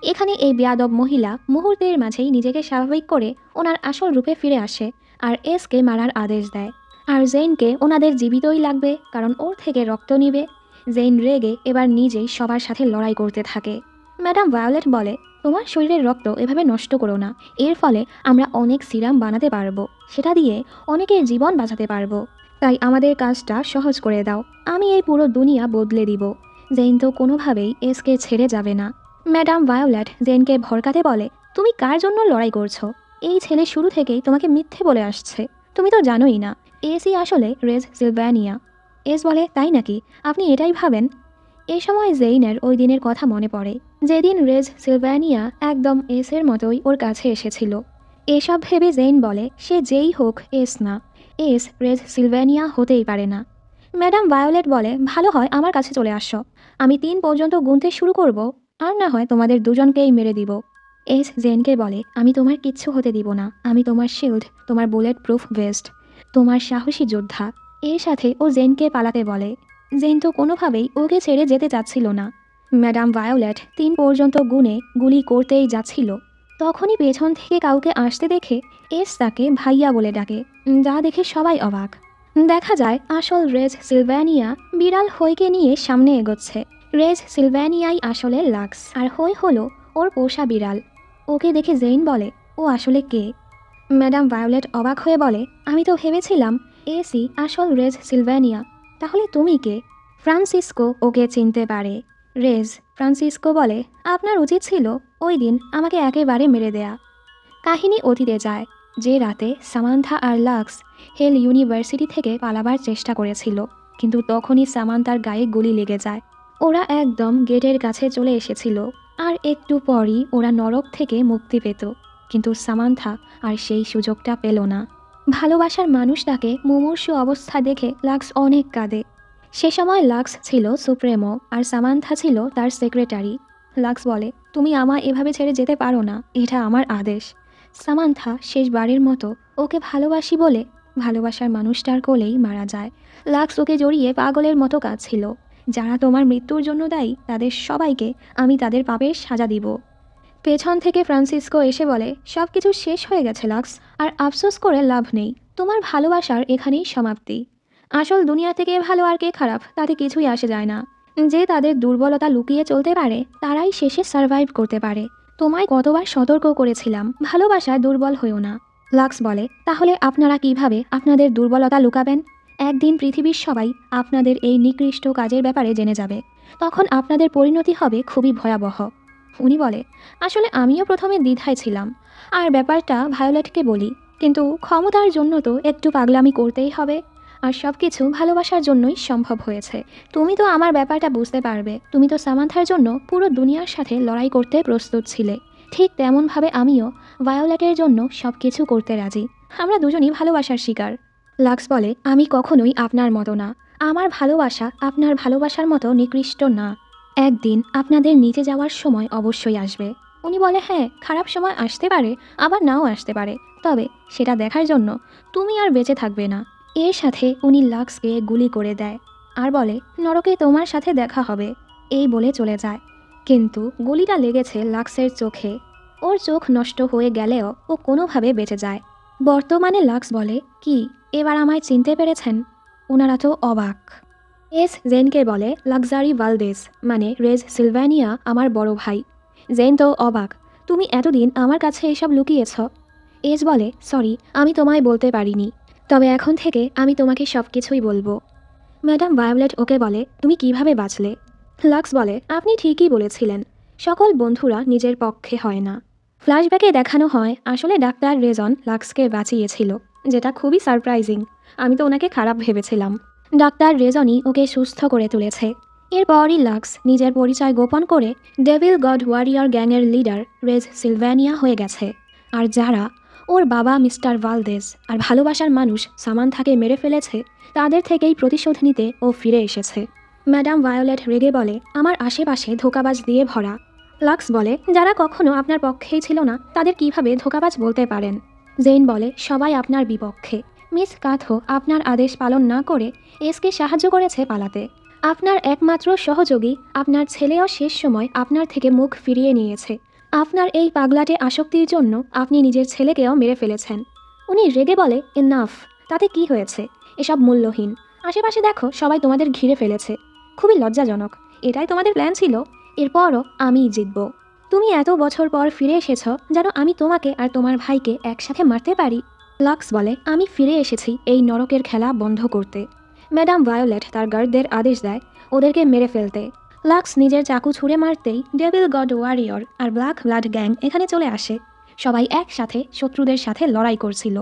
A: এখানে এই বেয়াদব মহিলা মুহূর্তের মাঝেই নিজেকে স্বাভাবিক করে ওনার আসল রূপে ফিরে আসে আর এসকে মারার আদেশ দেয়। আর জেইনকে ওনাদের জীবিতই লাগবে, কারণ ওর থেকে রক্ত নিবে। জেইন রেগে এবার নিজেই সবার সাথে লড়াই করতে থাকে। ম্যাডাম ভায়োলেট বলে, তোমার শরীরের রক্ত এভাবে নষ্ট করো না, এর ফলে আমরা অনেক সিরাম বানাতে পারবো, সেটা দিয়ে অনেকের জীবন বাঁচাতে পারবো। তাই আমাদের কাজটা সহজ করে দাও, আমি এই পুরো দুনিয়া বদলে দিব। জেইন তো কোনোভাবেই এসকে ছেড়ে যাবে না। ম্যাডাম ভায়োলেট জেনকে ভরকাতে বলে, তুমি কার জন্য লড়াই করছো? এই ছেলে শুরু থেকেই তোমাকে মিথ্যে বলে আসছে, তুমি তো জানোই না এসই আসলে রেজ সিলভানিয়া। এস বলে, তাই নাকি? আপনি এটাই ভাবেন? এই সময় জেইনের ওই দিনের কথা মনে পড়ে, যেদিন রেজ সিলভানিয়া একদম এসের মতোই ওর কাছে এসেছিল। এসব ভেবে জেইন বলে, সে যেই হোক এস না, এস রেজ সিলভানিয়া হতেই পারে না। ম্যাডাম ভায়োলেট বলে, ভালো হয় আমার কাছে চলে আসো, আমি 3 পর্যন্ত গুনতে শুরু করব, আর না হয় তোমাদের দুজনকেই মেরে দিব। এস জেনকে বলে, আমি তোমার কিচ্ছু হতে দিব না, আমি তোমার শিল্ড, তোমার বুলেট প্রুফ ভেস্ট, তোমার সাহসী যোদ্ধা। এর সাথে ও জেনকে পালাতে বলে। জেন তো কোনোভাবেই ওকে ছেড়ে যেতে চাচ্ছিল না। ম্যাডাম ভায়োলেট 3 পর্যন্ত গুনে গুলি করতেই যাচ্ছিল। তখনই পেছন থেকে কাউকে আসতে দেখে এস তাকে ভাইয়া বলে ডাকে, যা দেখে সবাই অবাক। দেখা যায় আসল রেজ সিলভানিয়া বিড়াল হইকে নিয়ে সামনে এগোচ্ছে। রেজ সিলভানিয়াই আসলে লাক্স, আর হই হলো ওর পোষা বিড়াল। ওকে দেখে জেইন বলে, ও আসলে কে? ম্যাডাম ভায়োলেট অবাক হয়ে বলে, আমি তো ভেবেছিলাম এসি আসল রেজ সিলভানিয়া, তাহলে তুমি কে? ফ্রান্সিসকো ওকে চিনতে পারে। রেজ ফ্রান্সিসকো বলে, আপনার উচিত ছিল ওই দিন আমাকে একেবারে মেরে দেয়া। কাহিনী অতীতে যায়, যে রাতে সামান্থা আর লাক্স হেল ইউনিভার্সিটি থেকে পালাবার চেষ্টা করেছিল, কিন্তু তখনই সামান্থার গায়ে গুলি লেগে যায়। ওরা একদম গেটের কাছে চলে এসেছিল, আর একটু পরই ওরা নরক থেকে মুক্তি পেত। কিন্তু সামান্থা আর সেই সুযোগটা পেল না। ভালোবাসার মানুষটাকে মুমূর্ষু অবস্থা দেখে লাক্স অনেক কাঁদে। সে সময় লাক্স ছিল সুপ্রেমো আর সামান্থা ছিল তার সেক্রেটারি। লাক্স বলে, তুমি আমায় এভাবে ছেড়ে যেতে পারো না, এটা আমার আদেশ। সামান্থা শেষবারের মতো ওকে ভালোবাসি বলে ভালোবাসার মানুষটার কোলেই মারা যায়। লাক্স ওকে জড়িয়ে পাগলের মতো কাঁদছিল। যারা তোমার মৃত্যুর জন্য দায়ী তাদের সবাইকে আমি তাদের পাপের সাজা দিব। পেছন থেকে ফ্রান্সিসকো এসে বলে, সব কিছু শেষ হয়ে গেছে লাক্স, আর আফসোস করে লাভ নেই, তোমার ভালোবাসার এখানেই সমাপ্তি। আসল দুনিয়া থেকে ভালো আর কে খারাপ তাতে কিছুই আসে যায় না। যে তাদের দুর্বলতা লুকিয়ে চলতে পারে তারাই শেষে সারভাইভ করতে পারে। তোমায় কতবার সতর্ক করেছিলাম, ভালোবাসায় দুর্বল হইও না। লাক্স বলে, তাহলে আপনারা কিভাবে আপনাদের দুর্বলতা লুকাবেন? একদিন পৃথিবীর সবাই আপনাদের এই নিকৃষ্ট কাজের ব্যাপারে জেনে যাবে। তখন আপনাদের পরিণতি হবে খুবই ভয়াবহ। উনি বলে, আসলে আমিও প্রথমে দ্বিধায় ছিলাম, আর ব্যাপারটা ভায়োলেটকে বলি, কিন্তু ক্ষমতার জন্য তো একটু পাগলামি করতেই হবে, আর সব কিছু ভালোবাসার জন্যই সম্ভব হয়েছে। তুমি তো আমার ব্যাপারটা বুঝতে পারবে, তুমি তো সামান্থার জন্য পুরো দুনিয়ার সাথে লড়াই করতে প্রস্তুত ছিলে। ঠিক তেমনভাবে আমিও ভায়োলেটের জন্য সব কিছু করতে রাজি। আমরা দুজনই ভালোবাসার শিকার। লাক্স বলে, আমি কখনোই আপনার মতো না। আমার ভালোবাসা আপনার ভালোবাসার মতো নিকৃষ্ট না। একদিন আপনাদের নিচে যাওয়ার সময় অবশ্যই আসবে। উনি বলে, হ্যাঁ, খারাপ সময় আসতে পারে, আবার নাও আসতে পারে, তবে সেটা দেখার জন্য তুমি আর বেঁচে থাকবে না। এর সাথে উনি লাক্সকে গুলি করে দেয় আর বলে, নরকে তোমার সাথে দেখা হবে, এই বলে চলে যায়। কিন্তু গুলিটা লেগেছে লাক্সের চোখে। ওর চোখ নষ্ট হয়ে গেলেও ও কোনোভাবে বেঁচে যায়। বর্তমানে লাক্স বলে, কি এবার আমায় চিনতে পেরেছেন? ওনারা তো অবাক। এস জেনকে বলে, লাক্সারি ভালদেস মানে রেজ সিলভানিয়া আমার বড় ভাই। জেন তো অবাক, তুমি এতদিন আমার কাছে এসব লুকিয়েছ। এস বলে, সরি, আমি তোমায় বলতে পারিনি, তবে এখন থেকে আমি তোমাকে সব কিছুই বলবো। ম্যাডাম ভায়োলেট ওকে বলে, তুমি কিভাবে বাঁচলে? লাক্স বলে, আপনি ঠিকই বলেছিলেন, সকল বন্ধুরা নিজের পক্ষে হয় না। ফ্ল্যাশব্যাকে দেখানো হয় আসলে ডাক্তার রেজন লাক্সকে বাঁচিয়েছিল, যেটা খুবই সারপ্রাইজিং। আমি তো ওনাকে খারাপ ভেবেছিলাম। ডাক্তার রেজনই ওকে সুস্থ করে তুলেছে। এরপরই লাক্স নিজের পরিচয় গোপন করে ডেভিল গড ওয়ারিয়র গ্যাংয়ের লিডার রেজ সিলভানিয়া হয়ে গেছে। আর যারা ওর বাবা মিস্টার ভালদেস আর ভালোবাসার মানুষ সামান্থাকে মেরে ফেলেছে, তাদের থেকেই প্রতিশোধ নিতে ও ফিরে এসেছে। ম্যাডাম ভায়োলেট রেগে বলে, আমার আশেপাশে ধোঁকাবাজ দিয়ে ভরা। লাক্স বলে, যারা কখনো আপনার পক্ষেই ছিল না তাদের কিভাবে ধোঁকাবাজ বলতে পারেন? জেন বলে, সবাই আপনার বিপক্ষে। মিস কাথো আপনার আদেশ পালন না করে এসকে সাহায্য করেছে পালাতে। আপনার একমাত্র সহযোগী আপনার ছেলেও শেষ সময় আপনার থেকে মুখ ফিরিয়ে নিয়েছে। আপনার এই পাগলাটে আসক্তির জন্য আপনি নিজের ছেলেকেও মেরে ফেলেছেন। উনি রেগে বলে, এনাফ, তাতে কি হয়েছে? এসব মূল্যহীন। আশেপাশে দেখো, সবাই তোমাদের ঘিরে ফেলেছে। খুবই লজ্জাজনক। এটাই তোমাদের প্ল্যান ছিল? এরপরও আমিই জিতব। তুমি এত বছর পর ফিরে এসেছ যেন আমি তোমাকে আর তোমার ভাইকে একসাথে মারতে পারি। লাক্স বলে, আমি ফিরে এসেছি এই নরকের খেলা বন্ধ করতে। ম্যাডাম ভায়োলেট তার গার্ডদের আদেশ দেয় ওদেরকে মেরে ফেলতে। লাক্স নিজের চাকু ছুঁড়ে মারতেই ডেভিল গড ওয়ারিয়র আর ব্ল্যাক ব্লাড গ্যাং এখানে চলে আসে। সবাই একসাথে শত্রুদের সাথে লড়াই করছিল।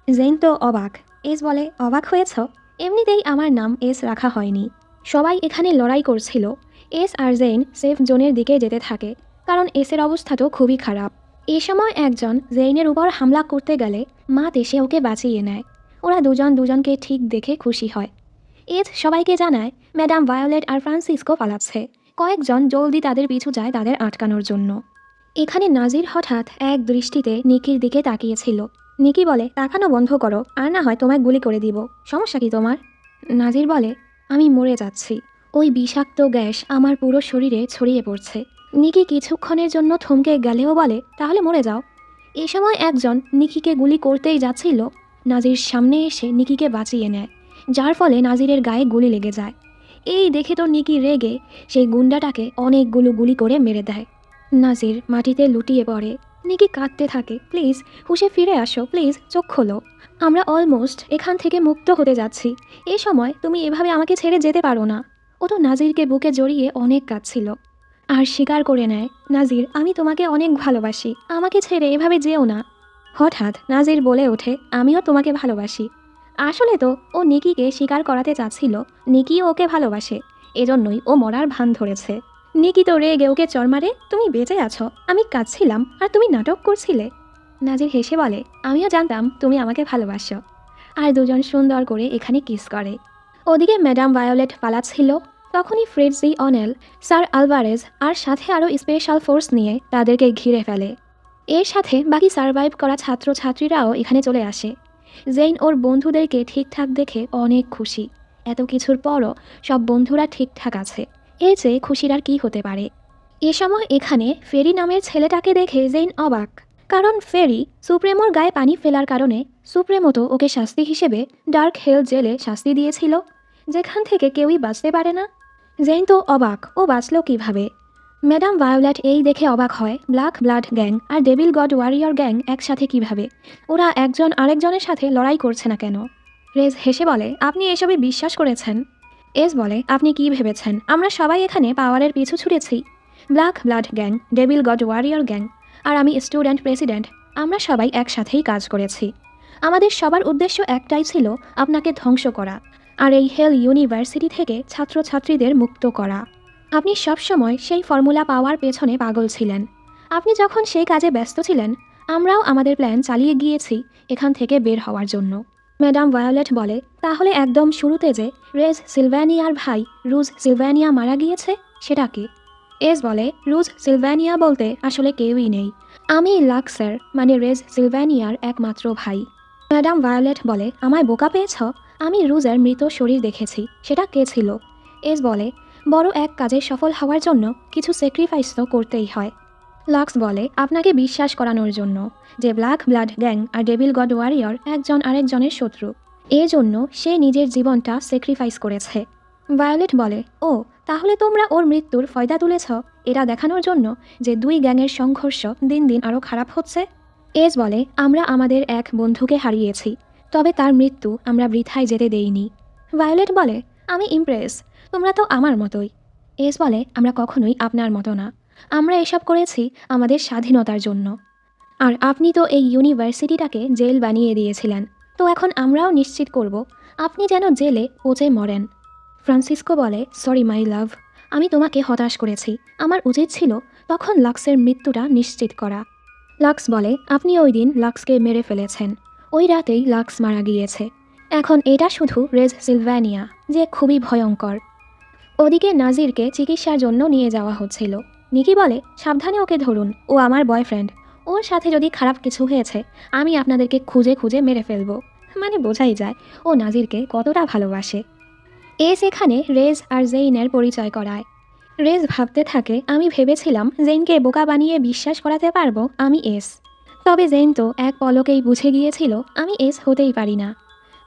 A: জেন তো অবাক। এস বলে, অবাক হয়েছ? এমনিতেই আমার নাম এস রাখা হয়নি। সবাই এখানে লড়াই করছিল। এস আর জেন সেফ জোনের দিকে যেতে থাকে, কারণ এসের অবস্থা তো খুবই খারাপ। এ সময় একজন জেইনের উপর হামলা করতে গেলে মা এসে ওকে বাঁচিয়ে নেয়। ওরা দুজন দুজনকে ঠিক দেখে খুশি হয়। এস সবাইকে জানায় ম্যাডাম ভায়োলেট আর ফ্রান্সিসকো পালাচ্ছে। কয়েকজন জলদি তাদের পিছু যায় তাদের আটকানোর জন্য। এখানে নাজির হঠাৎ এক দৃষ্টিতে নিকির দিকে তাকিয়েছিল। নিকি বলে, তাকানো বন্ধ করো, আর না হয় তোমায় গুলি করে দিব। সমস্যা কি তোমার? নাজির বলে, আমি মরে যাচ্ছি। ওই বিষাক্ত গ্যাস আমার পুরো শরীরে ছড়িয়ে পড়ছে। নিকি কিছুক্ষণের জন্য থমকে গেলেও বলে, তাহলে মরে যাও। এ সময় একজন নিকিকে গুলি করতেই যাচ্ছিল। নাজির সামনে এসে নিকিকে বাঁচিয়ে নেয়, যার ফলে নাজিরের গায়ে গুলি লেগে যায়। এই দেখে তো নিকি রেগে সেই গুন্ডাটাকে অনেকগুলো গুলি করে মেরে দেয়। নাজির মাটিতে লুটিয়ে পড়ে। নিকি কাঁদতে থাকে, প্লিজ হুশে ফিরে আসো, প্লিজ চোখ খোলো। আমরা অলমোস্ট এখান থেকে মুক্ত হতে যাচ্ছি। এ সময় তুমি এভাবে আমাকে ছেড়ে যেতে পারো না। ও তো নাজিরকে বুকে জড়িয়ে অনেক কাঁদছিল আর স্বীকার করে নেয়, নাজির, আমি তোমাকে অনেক ভালোবাসি, আমাকে ছেড়ে এভাবে যেও না। হঠাৎ নাজির বলে ওঠে, আমিও তোমাকে ভালোবাসি। আসলে তো ও নিকিকে স্বীকার করাতে চাচ্ছিল নিকিও ওকে ভালোবাসে, এজন্যই ও মরার ভান ধরেছে। নিকি তো রেগে ওকে চড় মারে, তুমি বেঁচে আছো, আমি কাঁদছিলাম আর তুমি নাটক করছিলে। নাজির হেসে বলে, আমিও জানতাম তুমি আমাকে ভালোবাসো। আর দুজন সুন্দর করে এখানে কিস করে। ওদিকে ম্যাডাম ভায়োলেট পালাচ্ছিল। তখনই ফ্রেডজি অনেল, স্যার আলভারেজ আর সাথে আরও স্পেশাল ফোর্স নিয়ে তাদেরকে ঘিরে ফেলে। এর সাথে বাকি সারভাইভ করা ছাত্রছাত্রীরাও এখানে চলে আসে। জেইন ওর বন্ধুদেরকে ঠিকঠাক দেখে অনেক খুশি। এত কিছুর পরও সব বন্ধুরা ঠিকঠাক আছে, এর চেয়ে খুশির আর কী হতে পারে। এ সময় এখানে ফেরি নামের ছেলেটাকে দেখে জেইন অবাক, কারণ ফেরি সুপ্রেমোর গায়ে পানি ফেলার কারণে সুপ্রেমো তো ওকে শাস্তি হিসেবে ডার্ক হেল জেলে শাস্তি দিয়েছিল, যেখান থেকে কেউই বাঁচতে পারে না। জেইন তো অবাক, ও বাঁচল কিভাবে? ম্যাডাম ভায়োলেট এই দেখে অবাক হয়, ব্ল্যাক ব্লাড গ্যাং আর ডেভিল গড ওয়ারিয়র গ্যাং একসাথে কিভাবে? ওরা একজন আরেকজনের সাথে লড়াই করছে না কেন? রেজ হেসে বলে, আপনি এসবে বিশ্বাস করেছেন? এস বলে, আপনি কি ভেবেছেন আমরা সবাই এখানে পাওয়ারের পিছু ছুটেছি? Black blood gang, devil god warrior gang আর আমি স্টুডেন্ট প্রেসিডেন্ট, আমরা সবাই একসাথেই কাজ করেছি। আমাদের সবার উদ্দেশ্য একটাই ছিল, আপনাকে ধ্বংস করা আর এই হেল ইউনিভার্সিটি থেকে ছাত্রছাত্রীদের মুক্ত করা। আপনি সবসময় সেই ফর্মুলা পাওয়ার পেছনে পাগল ছিলেন। আপনি যখন সেই কাজে ব্যস্ত ছিলেন, আমরাও আমাদের প্ল্যান চালিয়ে গিয়েছি এখান থেকে বের হওয়ার জন্য। ম্যাডাম ভায়োলেট বলে, তাহলে একদম শুরুতে যে রেজ সিলভ্যানিয়ার ভাই রুজ সিলভ্যানিয়া মারা গিয়েছে, সেটা কি? এস বলে, রুজ সিলভ্যানিয়া বলতে আসলে কেউই নেই। আমি লাক্সের মানে রেজ সিলভ্যানিয়ার একমাত্র ভাই। ম্যাডাম ভায়োলেট বলে, আমায় বোকা পেয়েছ? আমি রুজের মৃত শরীর দেখেছি, সেটা কে ছিল? এস বলে, বড় এক কাজে সফল হওয়ার জন্য কিছু স্যাক্রিফাইস তো করতেই হয়। লাক্স বলে, আপনাকে বিশ্বাস করানোর জন্য যে ব্ল্যাক ব্লাড গ্যাং আর ডেভিল গড ওয়ারিয়র একজন আরেকজনের শত্রু, এই জন্য সে নিজের জীবনটা স্যাক্রিফাইস করেছে। ভায়োলেট বলে, ও তাহলে তোমরা ওর মৃত্যুর ফয়দা তুলেছ এটা দেখানোর জন্য যে দুই গ্যাংয়ের সংঘর্ষ দিন দিন আরও খারাপ হচ্ছে। এস বলে, আমরা আমাদের এক বন্ধুকে হারিয়েছি, তবে তার মৃত্যু আমরা বৃথায় যেতে দেইনি। ভায়োলেট বলে, আমি ইমপ্রেস, তোমরা তো আমার মতোই। এস বলে, আমরা কখনোই আপনার মতো না। আমরা এসব করেছি আমাদের স্বাধীনতার জন্য। আর আপনি তো এই ইউনিভার্সিটিটাকে জেল বানিয়ে দিয়েছিলেন, তো এখন আমরাও নিশ্চিত করব আপনি যেন জেলে পচে মরেন। ফ্রান্সিসকো বলে, সরি মাই লাভ, আমি তোমাকে হতাশ করেছি। আমার উচিত ছিল তখন লাক্সের মৃত্যুটা নিশ্চিত করা। লাক্স বলে, আপনি ওই দিন লাক্সকে মেরে ফেলেছেন। ওই রাতেই লাক্স মারা গিয়েছে। এখন এটা শুধু রেজ সিলভ্যানিয়া, যে খুবই ভয়ঙ্কর। ওদিকে নাজিরকে চিকিৎসার জন্য নিয়ে যাওয়া হচ্ছিল। নিকি বলে, সাবধানে ওকে ধরুন, ও আমার বয়ফ্রেন্ড। ওর সাথে যদি খারাপ কিছু হয়েছে, আমি আপনাদেরকে খুঁজে খুঁজে মেরে ফেলবো। মানে বোঝাই যায় ও নাজিরকে কতটা ভালোবাসে। এস এখানে রেজ আর জেইনের পরিচয় করায়। রেজ ভাবতে থাকে, আমি ভেবেছিলাম জেইনকে বোকা বানিয়ে বিশ্বাস করাতে পারবো আমি এস। তবে জেইন তো এক পলকেই বুঝে গিয়েছিল আমি এস হতেই পারি না।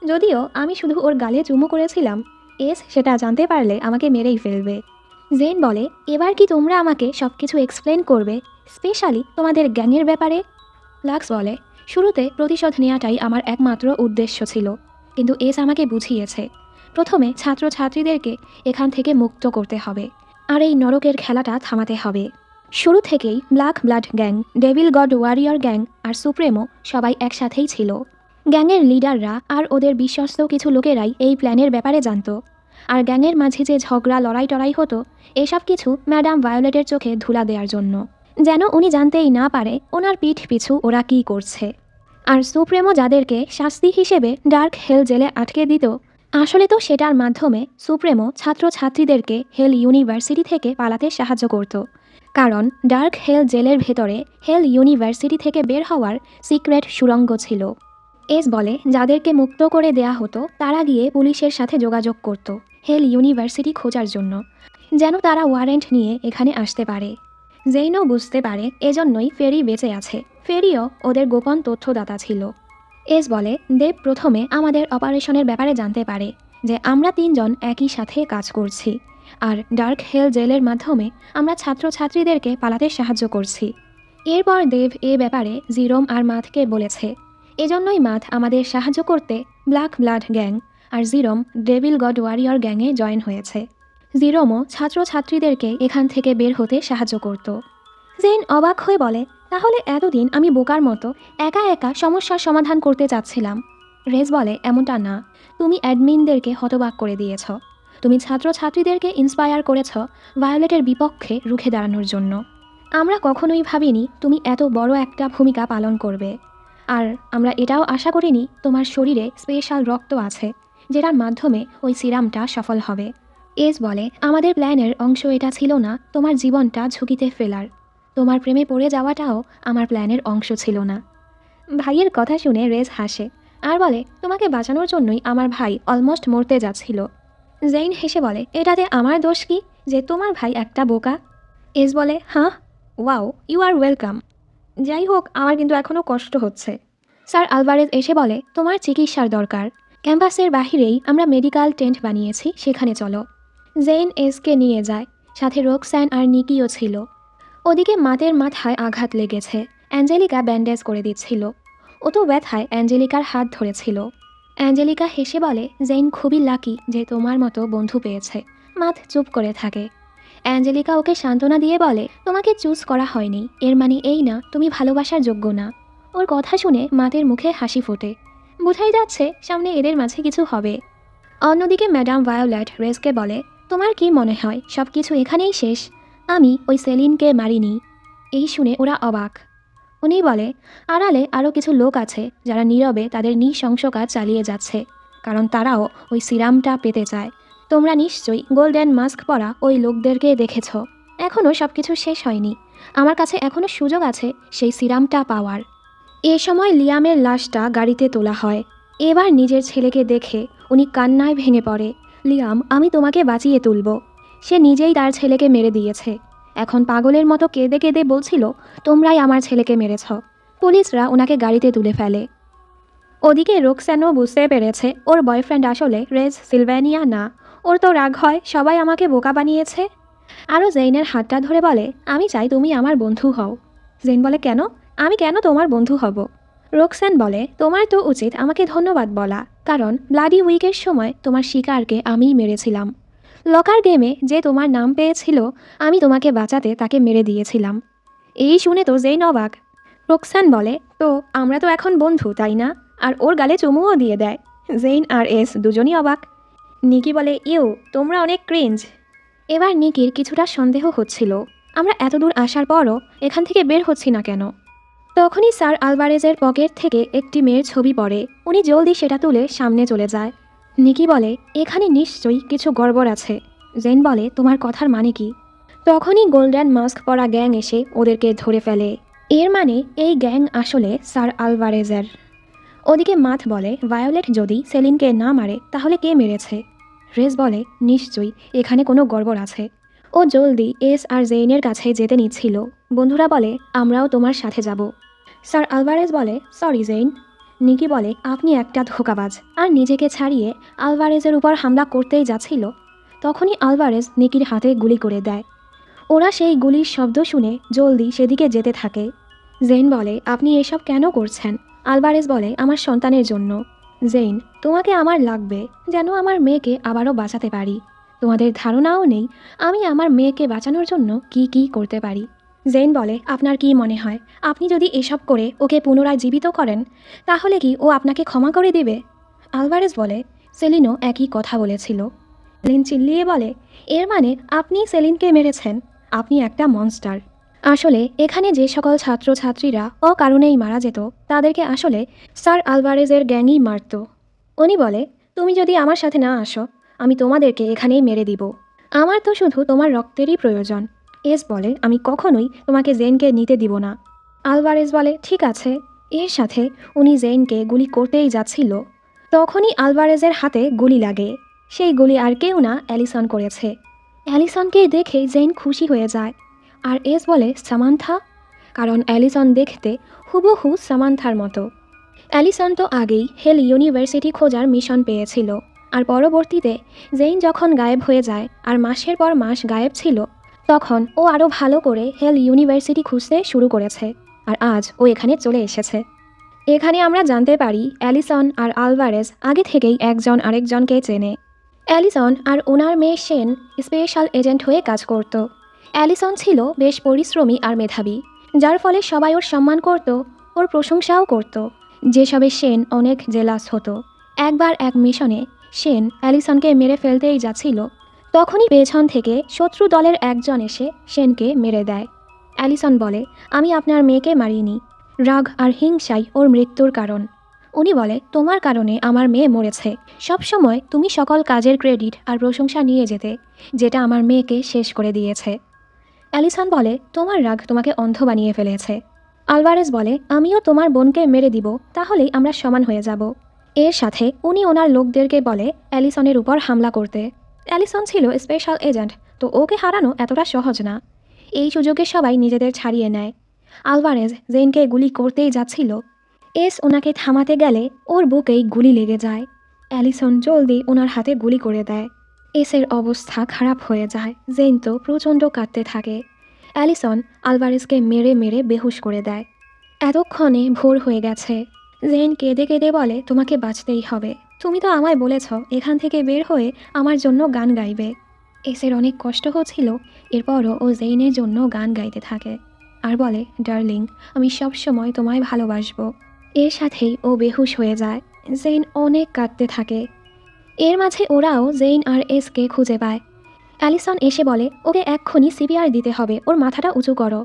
A: যদিও আমি শুধু ওর গালে চুমু করেছিলাম, এস সেটা জানতে পারলে আমাকে মেরেই ফেলবে। জেইন বলে, এবার কি তোমরা আমাকে সব কিছু এক্সপ্লেন করবে, স্পেশালি তোমাদের গ্যাংয়ের ব্যাপারে? লাক্স বলে, শুরুতে প্রতিশোধ নেওয়াটাই আমার একমাত্র উদ্দেশ্য ছিল, কিন্তু এস আমাকে বুঝিয়েছে প্রথমে ছাত্রছাত্রীদেরকে এখান থেকে মুক্ত করতে হবে আর এই নরকের খেলাটা থামাতে হবে। শুরু থেকেই black blood gang, devil god warrior gang আর সুপ্রেমো সবাই একসাথেই ছিল। গ্যাংয়ের লিডাররা আর ওদের বিশ্বস্ত কিছু লোকেরাই এই প্ল্যানের ব্যাপারে জানতো। আর গ্যাংয়ের মাঝে যে ঝগড়া লড়াই টড়াই হতো, এসব কিছু ম্যাডাম ভায়োলেটের চোখে ধুলা দেওয়ার জন্য, যেন উনি জানতেই না পারে ওনার পিঠ পিছু ওরা কী করছে। আর সুপ্রেমো যাদেরকে শাস্তি হিসেবে ডার্ক হেল জেলে আটকে দিত, আসলে তো সেটার মাধ্যমে সুপ্রেমো ছাত্রছাত্রীদেরকে হেল ইউনিভার্সিটি থেকে পালাতে সাহায্য করত। কারণ ডার্ক হেল জেলের ভেতরে হেল ইউনিভার্সিটি থেকে বের হওয়ার সিক্রেট সুড়ঙ্গ ছিল। এস বলে, যাদেরকে মুক্ত করে দেয়া হতো তারা গিয়ে পুলিশের সাথে যোগাযোগ করত হেল ইউনিভার্সিটি খোঁজার জন্য, যেন তারা ওয়ারেন্ট নিয়ে এখানে আসতে পারে। জেইনও বুঝতে পারে এজন্যই ফেরি বেঁচে আছে। ফেরিও ওদের গোপন তথ্যদাতা ছিল। এস বলে, দেব প্রথমে আমাদের অপারেশনের ব্যাপারে জানতে পারে যে আমরা তিনজন একই সাথে কাজ করছি, আর ডার্ক হেল জেলের মাধ্যমে আমরা ছাত্রছাত্রীদেরকে পালাতে সাহায্য করছি। এরপর দেব এ ব্যাপারে জিরোম আর মাথকে বলেছে। এজন্যই মাথ আমাদের সাহায্য করতে ব্ল্যাক ব্লাড গ্যাং আর জিরোম ডেভিল গড ওয়ারিয়র গ্যাংয়ে জয়েন হয়েছে। জিরোমও ছাত্রছাত্রীদেরকে এখান থেকে বের হতে সাহায্য করত। জেইন অবাক হয়ে বলে, তাহলে এতদিন আমি বোকার মতো একা একা সমস্যার সমাধান করতে চাচ্ছিলাম। রেজ বলে, এমনটা না, তুমি অ্যাডমিনদেরকে হতবাক করে দিয়েছ। তুমি ছাত্রছাত্রীদেরকে ইন্সপায়ার করেছ ভায়োলেটের বিপক্ষে রুখে দাঁড়ানোর জন্য। আমরা কখনোই ভাবিনি তুমি এত বড় একটা ভূমিকা পালন করবে। আর আমরা এটাও আশা করিনি তোমার শরীরে স্পেশাল রক্ত আছে, যেটার মাধ্যমে ওই সিরামটা সফল হবে। এস বলে, আমাদের প্ল্যানের অংশ এটা ছিল না তোমার জীবনটা ঝুঁকিতে ফেলার। তোমার প্রেমে পড়ে যাওয়াটাও আমার প্ল্যানের অংশ ছিল না। ভাইয়ের কথা শুনে রেজ হাসে আর বলে, তোমাকে বাঁচানোর জন্যই আমার ভাই অলমোস্ট মরতে যাচ্ছিল। জেইন হেসে বলে, এটাতে আমার দোষ কি যে তোমার ভাই একটা বোকা? এস বলে, হ্যাঁ, ওয়াও, ইউ আর ওয়েলকাম। যাই হোক, আমার কিন্তু এখনও কষ্ট হচ্ছে। স্যার আলভারেজ এসে বলে, তোমার চিকিৎসার দরকার। ক্যাম্পাসের বাহিরেই আমরা মেডিকেল টেন্ট বানিয়েছি, সেখানে চলো। জেইন এসকে নিয়ে যায়। সাথে রোকস্যান আর নিকিও ছিল। ওদিকে মাতের মাথায় আঘাত লেগেছে, অ্যাঞ্জেলিকা ব্যান্ডেজ করে দিচ্ছিল। ও তো ব্যথায় অ্যাঞ্জেলিকার হাত ধরেছিল। অ্যাঞ্জেলিকা হেসে বলে, জেইন খুবই লাকি যে তোমার মতো বন্ধু পেয়েছে। মাত চুপ করে থাকে। অ্যাঞ্জেলিকা ওকে সান্ত্বনা দিয়ে বলে, তোমাকে চুজ করা হয়নি, এর মানে এই না তুমি ভালোবাসার যোগ্য না। ওর কথা শুনে মাতের মুখে হাসি ফোটে। বোঝাই যাচ্ছে সামনে এদের মাঝে কিছু হবে। অন্যদিকে ম্যাডাম ভায়োলেট রেসকে বলে, তোমার কি মনে হয় সব কিছু এখানেই শেষ? আমি ওই সেলিনকে মারিনি। এই শুনে ওরা অবাক। উনি বলে, আড়ালে আরও কিছু লোক আছে যারা নীরবে তাদের নৃশংস কাজ চালিয়ে যাচ্ছে, কারণ তারাও ওই সিরামটা পেতে চায়। তোমরা নিশ্চয়ই গোল্ডেন মাস্ক পরা ওই লোকদেরকে দেখেছ। এখনও সব কিছু শেষ হয়নি। আমার কাছে এখনও সুযোগ আছে সেই সিরামটা পাওয়ার। এ সময় লিয়ামের লাশটা গাড়িতে তোলা হয়। এবার নিজের ছেলেকে দেখে উনি কান্নায় ভেঙে পড়ে। লিয়াম, আমি তোমাকে বাঁচিয়ে তুলব। সে নিজেই তার ছেলেকে মেরে দিয়েছে। এখন পাগলের মতো কেঁদে কেঁদে বলছিল, তোমরাই আমার ছেলেকে মেরেছ। পুলিশরা ওনাকে গাড়িতে তুলে ফেলে। ওদিকে রোকস্যানও বুঝতে পেরেছে ওর বয়ফ্রেন্ড আসলে রেজ সিলভ্যানিয়া না। ওর তো রাগ হয়, সবাই আমাকে বোকা বানিয়েছে। আরও জেইনের হাতটা ধরে বলে, আমি চাই তুমি আমার বন্ধু হও। জেইন বলে, কেন? আমি কেন তোমার বন্ধু হব? রোকস্যান বলে, তোমার তো উচিত আমাকে ধন্যবাদ বলা, কারণ ব্লাডি উইকের সময় তোমার শিকারকে আমিই মেরেছিলাম। লকার গেমে যে তোমার নাম পেয়েছিল, আমি তোমাকে বাঁচাতে তাকে মেরে দিয়েছিলাম। এই শুনে তো জেইন অবাক। রোকস্যান বলে, তো আমরা তো এখন বন্ধু, তাই না? আর ওর গালে চুমুও দিয়ে দেয়। জেইন আর এস দুজনই অবাক। নিকি বলে, তোমরা অনেক ক্রিঞ্জ। এবার নিকির কিছুটা সন্দেহ হচ্ছিল, আমরা এতদূর আসার পরও এখান থেকে বের হচ্ছি না কেন। তখনই স্যার আলভারেজের পকেট থেকে একটি মেয়ের ছবি পড়ে। উনি জলদি সেটা তুলে সামনে চলে যায়। নিকি বলে, এখানে নিশ্চয়ই কিছু গড়বড় আছে। জেন বলে, তোমার কথার মানে কি? তখনই গোল্ডেন মাস্ক পরা গ্যাং এসে ওদেরকে ধরে ফেলে। এর মানে এই গ্যাং আসলে স্যার আলভারেজের। ওদিকে মাথ বলে, ভায়োলেট যদি সেলিনকে না মারে তাহলে কে মেরেছে? রেস বলে, নিশ্চয়ই এখানে কোনো গড়বড় আছে। ও জলদি এস আর জেইনের কাছে যেতে নিচ্ছিল। বন্ধুরা বলে, আমরাও তোমার সাথে যাব। স্যার আলভারেজ বলে, সরি জেইন। নিকি বলে, আপনি একটা ধোঁকাবাজ। আর নিজেকে ছাড়িয়ে আলভারেজের উপর হামলা করতেই যাচ্ছিল। তখনই আলভারেজ নিকির হাতে গুলি করে দেয়। ওরা সেই গুলির শব্দ শুনে জলদি সেদিকে যেতে থাকে। জেইন বলে, আপনি এসব কেন করছেন? আলভারেজ বলে, আমার সন্তানের জন্য। জেইন, তোমাকে আমার লাগবে, যেন আমার মেয়েকে আবারও বাঁচাতে পারি। তোমাদের ধারণাও নেই আমি আমার মেয়েকে বাঁচানোর জন্য কি কি করতে পারি। জেইন বলে, আপনার কি মনে হয় আপনি যদি এসব করে ওকে পুনরায় জীবিত করেন তাহলে কি ও আপনাকে ক্ষমা করে দেবে? আলভারেজ বলে, সেলিনও একই কথা বলেছিল। সেলিন চিল্লিয়ে বলে, এর মানে আপনি সেলিনকে মেরেছেন? আপনি একটা মনস্টার। আসলে এখানে যে সকল ছাত্রছাত্রীরা অকারণেই মারা যেত তাদেরকে আসলে স্যার আলভারেজের গ্যাংই মারত। উনি বলে, তুমি যদি আমার সাথে না আসো আমি তোমাদেরকে এখানেই মেরে দিব। আমার তো শুধু তোমার রক্তেরই প্রয়োজন। এস বলে, আমি কখনোই তোমাকে জেনকে নিতে দিব না। আলভারেজ বলে, ঠিক আছে। এর সাথে উনি জেনকে গুলি করতেই যাচ্ছিল। তখনই আলভারেজের হাতে গুলি লাগে। সেই গুলি আর কেউ না, অ্যালিসন করেছে। অ্যালিসনকে দেখে জেন খুশি হয়ে যায়। আর এস বলে, সামান্থা? কারণ অ্যালিসন দেখতে হুবহু সামান্থার মতো। অ্যালিসন তো আগেই হেল ইউনিভার্সিটি খোঁজার মিশন পেয়েছিল। আর পরবর্তীতে জেইন যখন গায়েব হয়ে যায় আর মাসের পর মাস গায়েব ছিল, তখন ও আরও ভালো করে হেল ইউনিভার্সিটি খুঁজতে শুরু করেছে। আর আজ ও এখানে চলে এসেছে। এখানে আমরা জানতে পারি অ্যালিসন আর আলভারেজ আগে থেকেই একজন আরেকজনকে চেনে। অ্যালিসন আর ওনার মেয়ে শেন স্পেশাল এজেন্ট হয়ে কাজ করত। অ্যালিসন ছিল বেশ পরিশ্রমী আর মেধাবী, যার ফলে সবাই ওর সম্মান করত, ওর প্রশংসাও করত। যেসবে শেন অনেক জেলাস হতো। একবার এক মিশনে শেন অ্যালিসনকে মেরে ফেলতেই যাচ্ছিল, তখনই পেছন থেকে শত্রু দলের একজন এসে শেনকে মেরে দেয়। অ্যালিসন বলে, আমি আপনার মেয়েকে মারিনি, রাগ আর হিংসাই ওর মৃত্যুর কারণ। উনি বলে, তোমার কারণে আমার মেয়ে মরেছে। সবসময় তুমি সকল কাজের ক্রেডিট আর প্রশংসা নিয়ে যেতে, যেটা আমার মেয়েকে শেষ করে দিয়েছে। অ্যালিসন বলে, তোমার রাগ তোমাকে অন্ধ বানিয়ে ফেলেছে। আলভারেজ বলে, আমিও তোমার বোনকে মেরে দিব, তাহলেই আমরা সমান হয়ে যাব। এর সাথে উনি ওনার লোকদেরকে বলে অ্যালিসনের উপর হামলা করতে। অ্যালিসন ছিল স্পেশাল এজেন্ট, তো ওকে হারানো এতটা সহজ না। এই সুযোগে সবাই নিজেদের ছাড়িয়ে নেয়। আলভারেজ জেইনকে গুলি করতেই যাচ্ছিল। এস ওনাকে থামাতে গেলে ওর বুকেই গুলি লেগে যায়। অ্যালিসন জলদি ওনার হাতে গুলি করে দেয়। এসের অবস্থা খারাপ হয়ে যায়। জেইন তো প্রচণ্ড কাঁদতে থাকে। অ্যালিসন আলভারেজকে মেরে মেরে বেহুশ করে দেয়। এতক্ষণে ভোর হয়ে গেছে। জেইন কেঁদে কেঁদে বলে, তোমাকে বাঁচতেই হবে। তুমি তো আমায় বলেছ এখান থেকে বের হয়ে আমার জন্য গান গাইবে। এসের অনেক কষ্ট হচ্ছিল, এরপরও ও জেইনের জন্য গান গাইতে থাকে আর বলে, ডার্লিং, আমি সবসময় তোমায় ভালোবাসবো। এর সাথেই ও বেহুশ হয়ে যায়। জেইন অনেক কাঁদতে থাকে। এর মাঝে ওরাও জেইন আর এসকে খুঁজে পায়। অ্যালিসন এসে বলে, ওকে এক্ষুনি সিপিআর দিতে হবে, ওর মাথাটা উঁচু করো।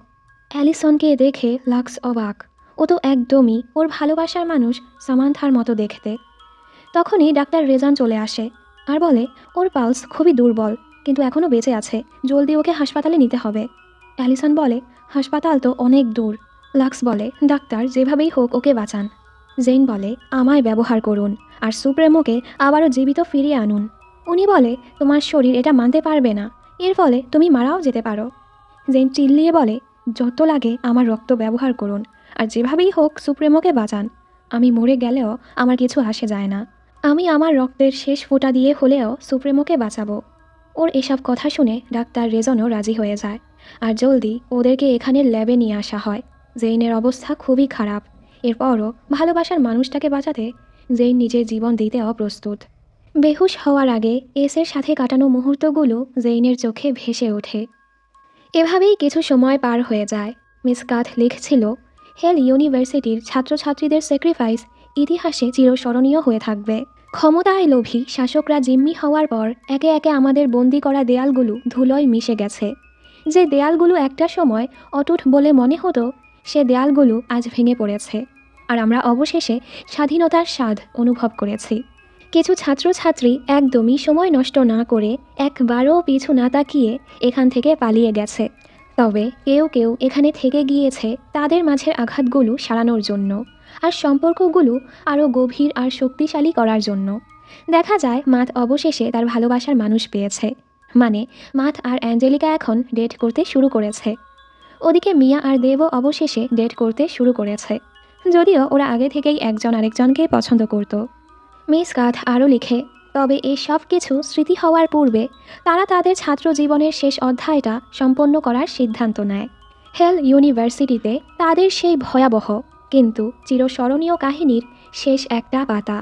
A: অ্যালিসনকে দেখে লাক্স অবাক। ও তো একদমই ওর ভালোবাসার মানুষ সামান্থার মতো দেখতে। তখনই ডাক্তার রেজান চলে আসে আর বলে, ওর পালস খুবই দুর্বল, কিন্তু এখনও বেঁচে আছে, জলদি ওকে হাসপাতালে নিতে হবে। অ্যালিসন বলে, হাসপাতাল তো অনেক দূর। লাক্স বলে, ডাক্তার যেভাবেই হোক ওকে বাঁচান। জেইন বলে, আমায় ব্যবহার করুন আর সুপ্রেমোকে আবারও জীবিত ফিরিয়ে আনুন। উনি বলে, তোমার শরীর এটা মানতে পারবে না, এর ফলে তুমি মারাও যেতে পারো। জেইন চিল্লিয়ে বলে, যত লাগে আমার রক্ত ব্যবহার করুন আর যেভাবেই হোক সুপ্রেমোকে বাঁচান। আমি মরে গেলেও আমার কিছু আসে যায় না। আমি আমার রক্তের শেষ ফোঁটা দিয়ে হলেও সুপ্রেমোকে বাঁচাবো। ওর এসব কথা শুনে ডাক্তার রেজনও রাজি হয়ে যায় আর জলদি ওদেরকে এখানে ল্যাবে নিয়ে আসা হয়। জেইনের অবস্থা খুবই খারাপ। এরপরও ভালোবাসার মানুষটাকে বাঁচাতে জেইন নিজের জীবন দিতেও প্রস্তুত। বেহুশ হওয়ার আগে এসের সাথে কাটানো মুহূর্তগুলো জেইনের চোখে ভেসে ওঠে। এভাবেই কিছু সময় পার হয়ে যায়। মিস কাথ লিখছিল, হেল ইউনিভার্সিটির ছাত্রছাত্রীদের স্যাক্রিফাইস ইতিহাসে চিরস্মরণীয় হয়ে থাকবে। ক্ষমতায় লোভী শাসকরা জিম্মি হওয়ার পর একে একে আমাদের বন্দি করা দেয়ালগুলো ধুলোয় মিশে গেছে। যে দেয়ালগুলো একটা সময় অটুট বলে মনে হতো, সে দেয়ালগুলো আজ ভেঙে পড়েছে আর আমরা অবশেষে স্বাধীনতার স্বাদ অনুভব করেছি। কিছু ছাত্রছাত্রী একদমই সময় নষ্ট না করে একবারও পিছু না তাকিয়ে এখান থেকে পালিয়ে গেছে। তবে কেউ কেউ এখানে থেকে গিয়েছে তাদের মাঝের আঘাতগুলো সারানোর জন্য আর সম্পর্কগুলো আরও গভীর আর শক্তিশালী করার জন্য। দেখা যায় মাথ অবশেষে তার ভালোবাসার মানুষ পেয়েছে। মানে মাথ আর অ্যাঞ্জেলিকা এখন ডেট করতে শুরু করেছে। ওদিকে মিয়া আর দেবও অবশেষে ডেট করতে শুরু করেছে, যদিও ওরা আগে থেকেই একজন আরেকজনকে পছন্দ করত। মিস কাথ আরও লিখে, তবে এই সব কিছু স্মৃতি হওয়ার পূর্বে তারা তাদের ছাত্র জীবনের শেষ অধ্যায়টা সম্পন্ন করার সিদ্ধান্ত নেয়। হেল ইউনিভার্সিটিতে তাদের সেই ভয়াবহ কিন্তু চিরস্মরণীয় কাহিনীর শেষ একটা পাতা।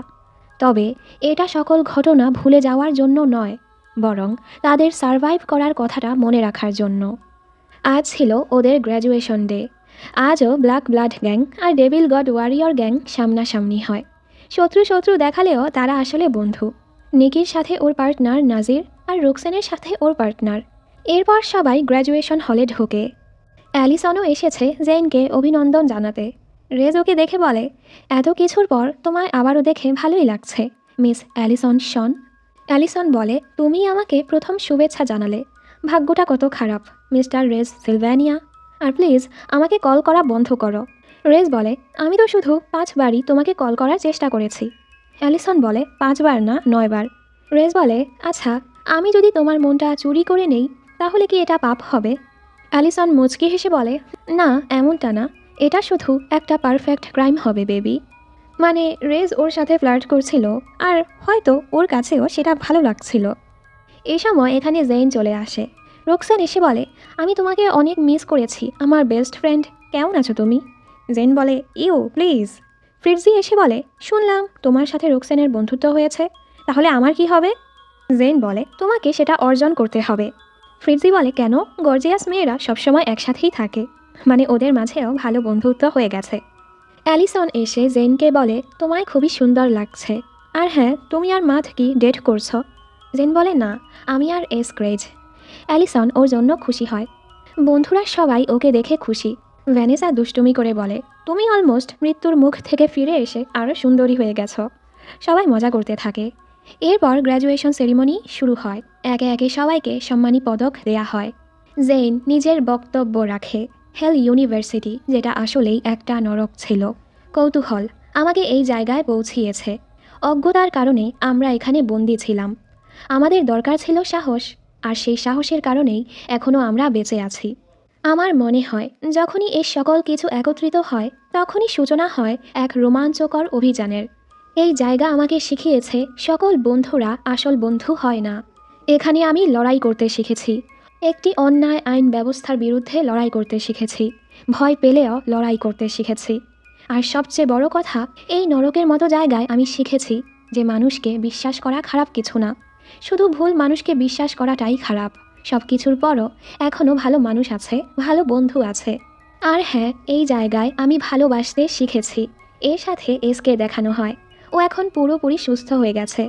A: তবে এটা সকল ঘটনা ভুলে যাওয়ার জন্য নয়, বরং তাদের সারভাইভ করার কথাটা মনে রাখার জন্য। আজ ছিল ওদের গ্র্যাজুয়েশন ডে। আজও ব্ল্যাক ব্লাড গ্যাং আর ডেভিল গড ওয়ারিয়র গ্যাং সামনাসামনি হয়। শত্রু শত্রু দেখালেও তারা আসলে বন্ধু। নিকির সাথে ওর পার্টনার নাজির আর রোকসেনের সাথে ওর পার্টনার। এরপর সবাই গ্র্যাজুয়েশন হলে ঢোকে। অ্যালিসনও এসেছে জেইনকে অভিনন্দন জানাতে। রেজ ওকে দেখে বলে, এত কিছুর পর তোমায় আবারও দেখে ভালোই লাগছে মিস অ্যালিসন শন। অ্যালিসন বলে, তুমি আমাকে প্রথম শুভেচ্ছা জানালে, ভাগ্যটা কত খারাপ মিস্টার রেজ সিলভ্যানিয়া। আর প্লিজ আমাকে কল করা বন্ধ করো। রেজ বলে, আমি তো শুধু 5 বারই তোমাকে কল করার চেষ্টা করেছি। অ্যালিসন বলে, 5 বার না 9 বার। রেজ বলে, আচ্ছা আমি যদি তোমার মনটা চুরি করে নেই তাহলে কি এটা পাপ হবে? অ্যালিসন মুচকি হেসে বলে, না এমনটা না, এটা শুধু একটা পারফেক্ট ক্রাইম হবে বেবি। মানে রেজ ওর সাথে ফ্লার্ট করছিল আর হয়তো ওর কাছেও সেটা ভালো লাগছিল। এই সময় এখানে জেইন চলে আসে। রোকসান এসে বলে, আমি তোমাকে অনেক মিস করেছি আমার বেস্ট ফ্রেন্ড, কেমন আছো তুমি? জেইন বলে, ইউ প্লিজ। ফ্রিটজি এসে বলে, শুনলাম তোমার সাথে রোকসানের বন্ধুত্ব হয়েছে, তাহলে আমার কি হবে? জেইন বলে, তোমাকে সেটা অর্জন করতে হবে। ফ্রিটজি বলে, কেন? গর্জিয়াস মেয়েরা সবসময় একসাথেই থাকে, মানে ওদের মাঝেও ভালো বন্ধুত্ব হয়ে গেছে। অ্যালিসন এসে জেইনকে বলে, তোমায় খুবই সুন্দর লাগছে। আর হ্যাঁ, তুমি আর মাথ কি ডেট করছো? জেন বলে, না আমি আর এস ক্রেজ। অ্যালিসন ওর জন্য খুশি হয়। বন্ধুরা সবাই ওকে দেখে খুশি। ভ্যানেসা দুষ্টুমি করে বলে, তুমি অলমোস্ট মৃত্যুর মুখ থেকে ফিরে এসে আরও সুন্দরী হয়ে গেছো। সবাই মজা করতে থাকে। এরপর গ্র্যাজুয়েশন সেরিমনি শুরু হয়। একে একে সবাইকে সম্মানী পদক দেয়া হয়। জেইন নিজের বক্তব্য রাখে, হেল ইউনিভার্সিটি যেটা আসলেই একটা নরক ছিল, কৌতূহল আমাকে এই জায়গায় পৌঁছিয়েছে। অজ্ঞতার কারণে আমরা এখানে বন্দী ছিলাম। আমাদের দরকার ছিল সাহস, আর সেই সাহসের কারণেই এখনও আমরা বেঁচে আছি। আমার মনে হয় যখনই এই সকল কিছু একত্রিত হয় তখনই সূচনা হয় এক রোমাঞ্চকর অভিযানের। এই জায়গা আমাকে শিখিয়েছে সকল বন্ধুরা আসল বন্ধু হয় না। এখানে আমি লড়াই করতে শিখেছি, একটি অন্যায় আইন ব্যবস্থার বিরুদ্ধে লড়াই করতে শিখেছি, ভয় পেলেও লড়াই করতে শিখেছি। আর সবচেয়ে বড় কথা, এই নরকের মতো জায়গায় আমি শিখেছি যে মানুষকে বিশ্বাস করা খারাপ কিছু না, শুধু ভুল মানুষকে বিশ্বাস করাটাই খারাপ। সব কিছুর পরও এখনও ভালো মানুষ আছে, ভালো বন্ধু আছে। আর হ্যাঁ, এই জায়গায় আমি ভালোবাসতে শিখেছি। এর সাথে এসকে দেখানো হয় ও এখন পুরোপুরি সুস্থ হয়ে গেছে।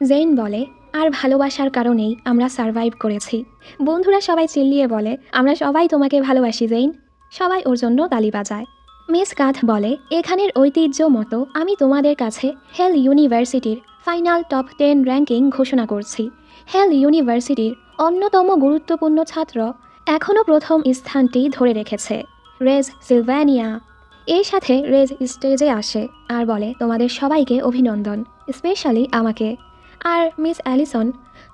A: জেইন বলে, আর ভালোবাসার কারণেই আমরা সারভাইভ করেছি। বন্ধুরা সবাই চিল্লিয়ে বলে, আমরা সবাই তোমাকে ভালোবাসি জেইন। সবাই ওর জন্য তালি বাজায়। মিস কাথ বলে, এখানের ঐতিহ্য মতো আমি তোমাদের কাছে হেল ইউনিভার্সিটির ফাইনাল টপ 10 র্যাঙ্কিং ঘোষণা করছি। হেল ইউনিভার্সিটির অন্যতম গুরুত্বপূর্ণ ছাত্র এখনও প্রথম স্থানটি ধরে রেখেছে, রেজ সিলভানিয়া। এর সাথে রেজ স্টেজে আসে আর বলে, তোমাদের সবাইকে অভিনন্দন, স্পেশালি আমাকে। আর মিস অ্যালিসন,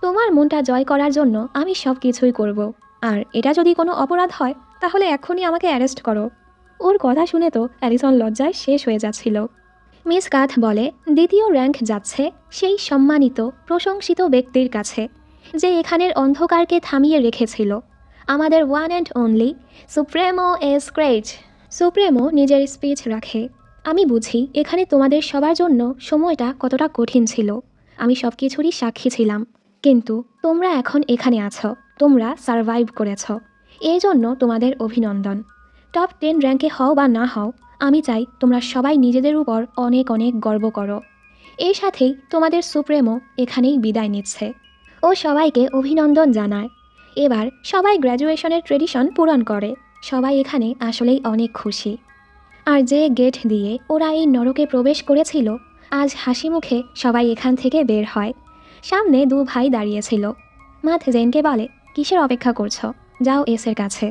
A: তোমার মনটা জয় করার জন্য আমি সব কিছুই করব। আর এটা যদি কোনো অপরাধ হয় তাহলে এখনই আমাকে অ্যারেস্ট করো। ওর কথা শুনে তো অ্যালিসন লজ্জায় শেষ হয়ে যাচ্ছিল। মিস কাথ বলে, দ্বিতীয় র্যাঙ্ক যাচ্ছে সেই সম্মানিত প্রশংসিত ব্যক্তির কাছে যে এখানের অন্ধকারকে থামিয়ে রেখেছিল, আমাদের ওয়ান অ্যান্ড অনলি সুপ্রেমো এসক্রেজ। সুপ্রেমো নিজের স্পিচ রাখে, আমি বুঝি এখানে তোমাদের সবার জন্য সময়টা কতটা কঠিন ছিল। আমি সব কিছুরই সাক্ষী ছিলাম, কিন্তু তোমরা এখন এখানে আছো, তোমরা সারভাইভ করেছ, এই জন্য তোমাদের অভিনন্দন। টপ 10 র্যাঙ্কে হও বা না হও, আমি চাই তোমরা সবাই নিজেদের উপর অনেক অনেক গর্ব করো। এর সাথেই তোমাদের সুপ্রেমো এখানেই বিদায় নিচ্ছে। ও সবাইকে অভিনন্দন জানায়। এবার সবাই গ্র্যাজুয়েশনের ট্রেডিশন পূরণ করে। সবাই এখানে আসলেই অনেক খুশি। আর যে গেট দিয়ে ওরা এই নরকে প্রবেশ করেছিল, আজ হাসি মুখে সবাই এখান থেকে বের হয়। সামনে 2 ভাই দাঁড়িয়েছিল। মাথ জেনকে বলে, কিসের অপেক্ষা করছো, যাও এসের কাছে।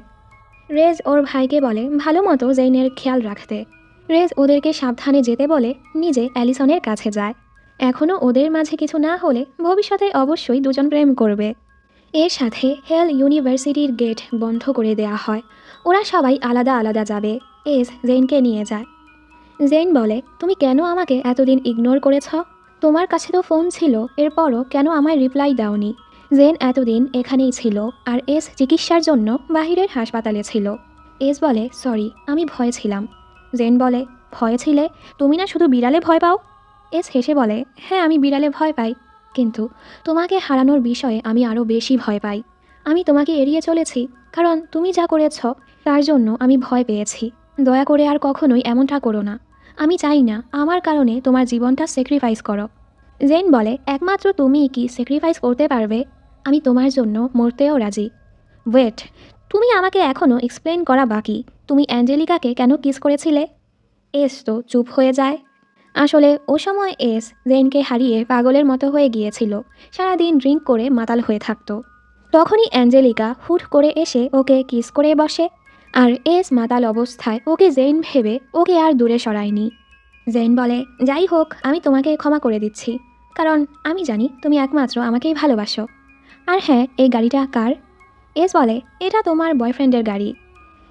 A: রেজ ওর ভাইকে বলে ভালো মতো জেইনের খেয়াল রাখতে। রেজ ওদেরকে সাবধানে যেতে বলে নিজে অ্যালিসনের কাছে যায়। এখনও ওদের মাঝে কিছু না হলে ভবিষ্যতে অবশ্যই দুজন প্রেম করবে। এর সাথে হেল ইউনিভার্সিটির গেট বন্ধ করে দেয়া হয়। ওরা সবাই আলাদা আলাদা যাবে। এস জেইনকে নিয়ে যায়। জেইন বলে, তুমি কেন আমাকে এতদিন ইগনোর করেছ? তোমার কাছে তো ফোন ছিল, এরপরও কেন আমায় রিপ্লাই দাওনি? জেন এতদিন এখানেই ছিল আর এস চিকিৎসার জন্য বাহিরের হাসপাতালে ছিল। এস বলে, সরি, আমি ভয়ে ছিলাম। জেন বলে, ভয়ে ছিলে? তুমি না শুধু বিড়ালে ভয় পাও? এস হেসে বলে, হ্যাঁ, আমি বিড়ালে ভয় পাই, কিন্তু তোমাকে হারানোর বিষয়ে আমি আরও বেশি ভয় পাই। আমি তোমাকে এড়িয়ে চলেছি কারণ তুমি যা করেছ তার জন্য আমি ভয় পেয়েছি। দয়া করে আর কখনোই এমনটা করো না। আমি চাই না আমার কারণে তোমার জীবনটা স্যাক্রিফাইস করো। জেন বলে, একমাত্র তুমিই কি স্যাক্রিফাইস করতে পারবে? আমি তোমার জন্য মরতেও রাজি। ওয়েট, তুমি আমাকে এখনও এক্সপ্লেন করা বাকি। তুমি অ্যাঞ্জেলিকাকে কেন কিস করেছিলে? এস তো চুপ হয়ে যায়। আসলে ও সময় এস জেনকে হারিয়ে পাগলের মতো হয়ে গিয়েছিল, সারাদিন ড্রিঙ্ক করে মাতাল হয়ে থাকতো। তখনই অ্যাঞ্জেলিকা হুট করে এসে ওকে কিস করে বসে, আর এস মাতাল অবস্থায় ওকে জেন ভেবে ওকে আর দূরে সরায়নি। জেন বলে, যাই হোক, আমি তোমাকে ক্ষমা করে দিচ্ছি, কারণ আমি জানি তুমি একমাত্র আমাকেই ভালোবাসো। আর হ্যাঁ, এই গাড়িটা কার? এস বলে, এটা তোমার বয়ফ্রেন্ডের গাড়ি।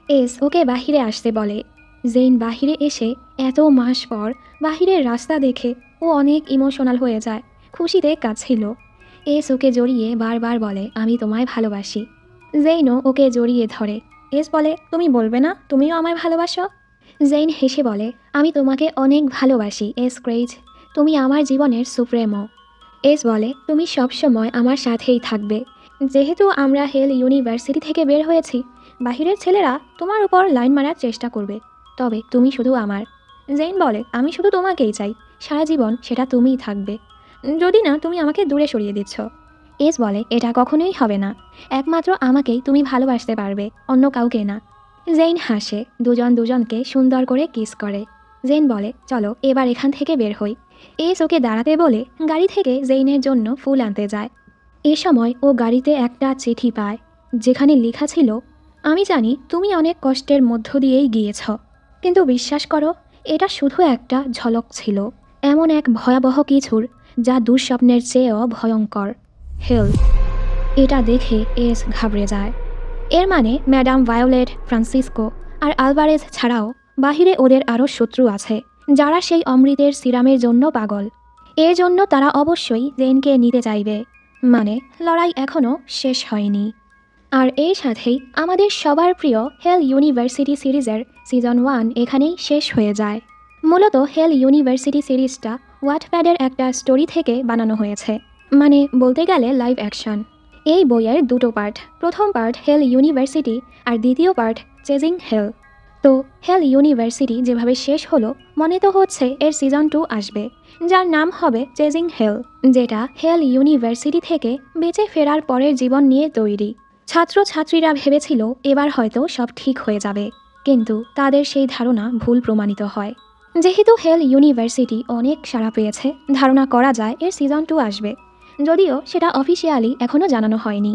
A: এস ওকে বাহিরে আসতে বলে। জেন বাহিরে এসে এত মাস পর বাহিরের রাস্তা দেখে ও অনেক ইমোশনাল হয়ে যায়, খুশিতে কাঁদছিল। এস ওকে জড়িয়ে বারবার বলে, আমি তোমায় ভালোবাসি। জেইনও ওকে জড়িয়ে ধরে। এস বলে, তুমি বলবে না তুমিও আমায় ভালোবাসো? জেইন হেসে বলে, আমি তোমাকে অনেক ভালোবাসি এস ক্রেজ, তুমি আমার জীবনের সুপ্রেমো। এস বলে, তুমি সবসময় আমার সাথেই থাকবে। যেহেতু আমরা হেল ইউনিভার্সিটি থেকে বের হয়েছি, বাহিরের ছেলেরা তোমার উপর লাইন মারার চেষ্টা করবে, তবে তুমি শুধু আমার। জেইন বলে, আমি শুধু তোমাকেই চাই, সারা জীবন সেটা তুমিই থাকবে, যদি না তুমি আমাকে দূরে সরিয়ে দিচ্ছ। এস বলে, এটা কখনোই হবে না, একমাত্র আমাকেই তুমি ভালোবাসতে পারবে, অন্য কাউকে না। জেইন হাসে, দুজন দুজনকে সুন্দর করে কিস করে। জেইন বলে, চলো এবার এখান থেকে বের হই। এস ওকে দাঁড়াতে বলে গাড়ি থেকে জেইনের জন্য ফুল আনতে যায়। এ সময় ও গাড়িতে একটা চিঠি পায়, যেখানে লেখা ছিল, আমি জানি তুমি অনেক কষ্টের মধ্য দিয়েই গিয়েছ, কিন্তু বিশ্বাস করো, এটা শুধু একটা ঝলক ছিল এমন এক ভয়াবহ কিছুর যা দুঃস্বপ্নের চেয়েও ভয়ঙ্কর, হেল। এটা দেখে এস ঘাবড়ে যায়। এর মানে ম্যাডাম ভায়োলেট, ফ্রান্সিসকো আর আলভারেজ ছাড়াও বাহিরে ওদের আরও শত্রু আছে, যারা সেই অমৃতের সিরামের জন্য পাগল। এর জন্য তারা অবশ্যই জেনকে নিতে চাইবে। মানে লড়াই এখনও শেষ হয়নি। আর এর সাথেই আমাদের সবার প্রিয় হেল ইউনিভার্সিটি সিরিজের সিজন 1 এখানেই শেষ হয়ে যায়। মূলত হেল ইউনিভার্সিটি সিরিজটা ওয়াটপ্যাডের একটা স্টোরি থেকে বানানো হয়েছে, মানে বলতে গেলে লাইভ অ্যাকশন। এই বইয়ের দুটো পার্ট, প্রথম পার্ট হেল ইউনিভার্সিটি আর দ্বিতীয় পার্ট চেজিং হেল। তো হেল ইউনিভার্সিটি যেভাবে শেষ হলো, মনে তো হচ্ছে এর সিজন 2 আসবে, যার নাম হবে চেজিং হেল, যেটা হেল ইউনিভার্সিটি থেকে বেঁচে ফেরার পরের জীবন নিয়ে তৈরি। ছাত্রছাত্রীরা ভেবেছিল এবার হয়তো সব ঠিক হয়ে যাবে, কিন্তু তাদের সেই ধারণা ভুল প্রমাণিত হয়। যেহেতু হেল ইউনিভার্সিটি অনেক সাড়া পেয়েছে, ধারণা করা যায় এর সিজন 2 আসবে, যদিও সেটা অফিসিয়ালি এখনও জানানো হয়নি।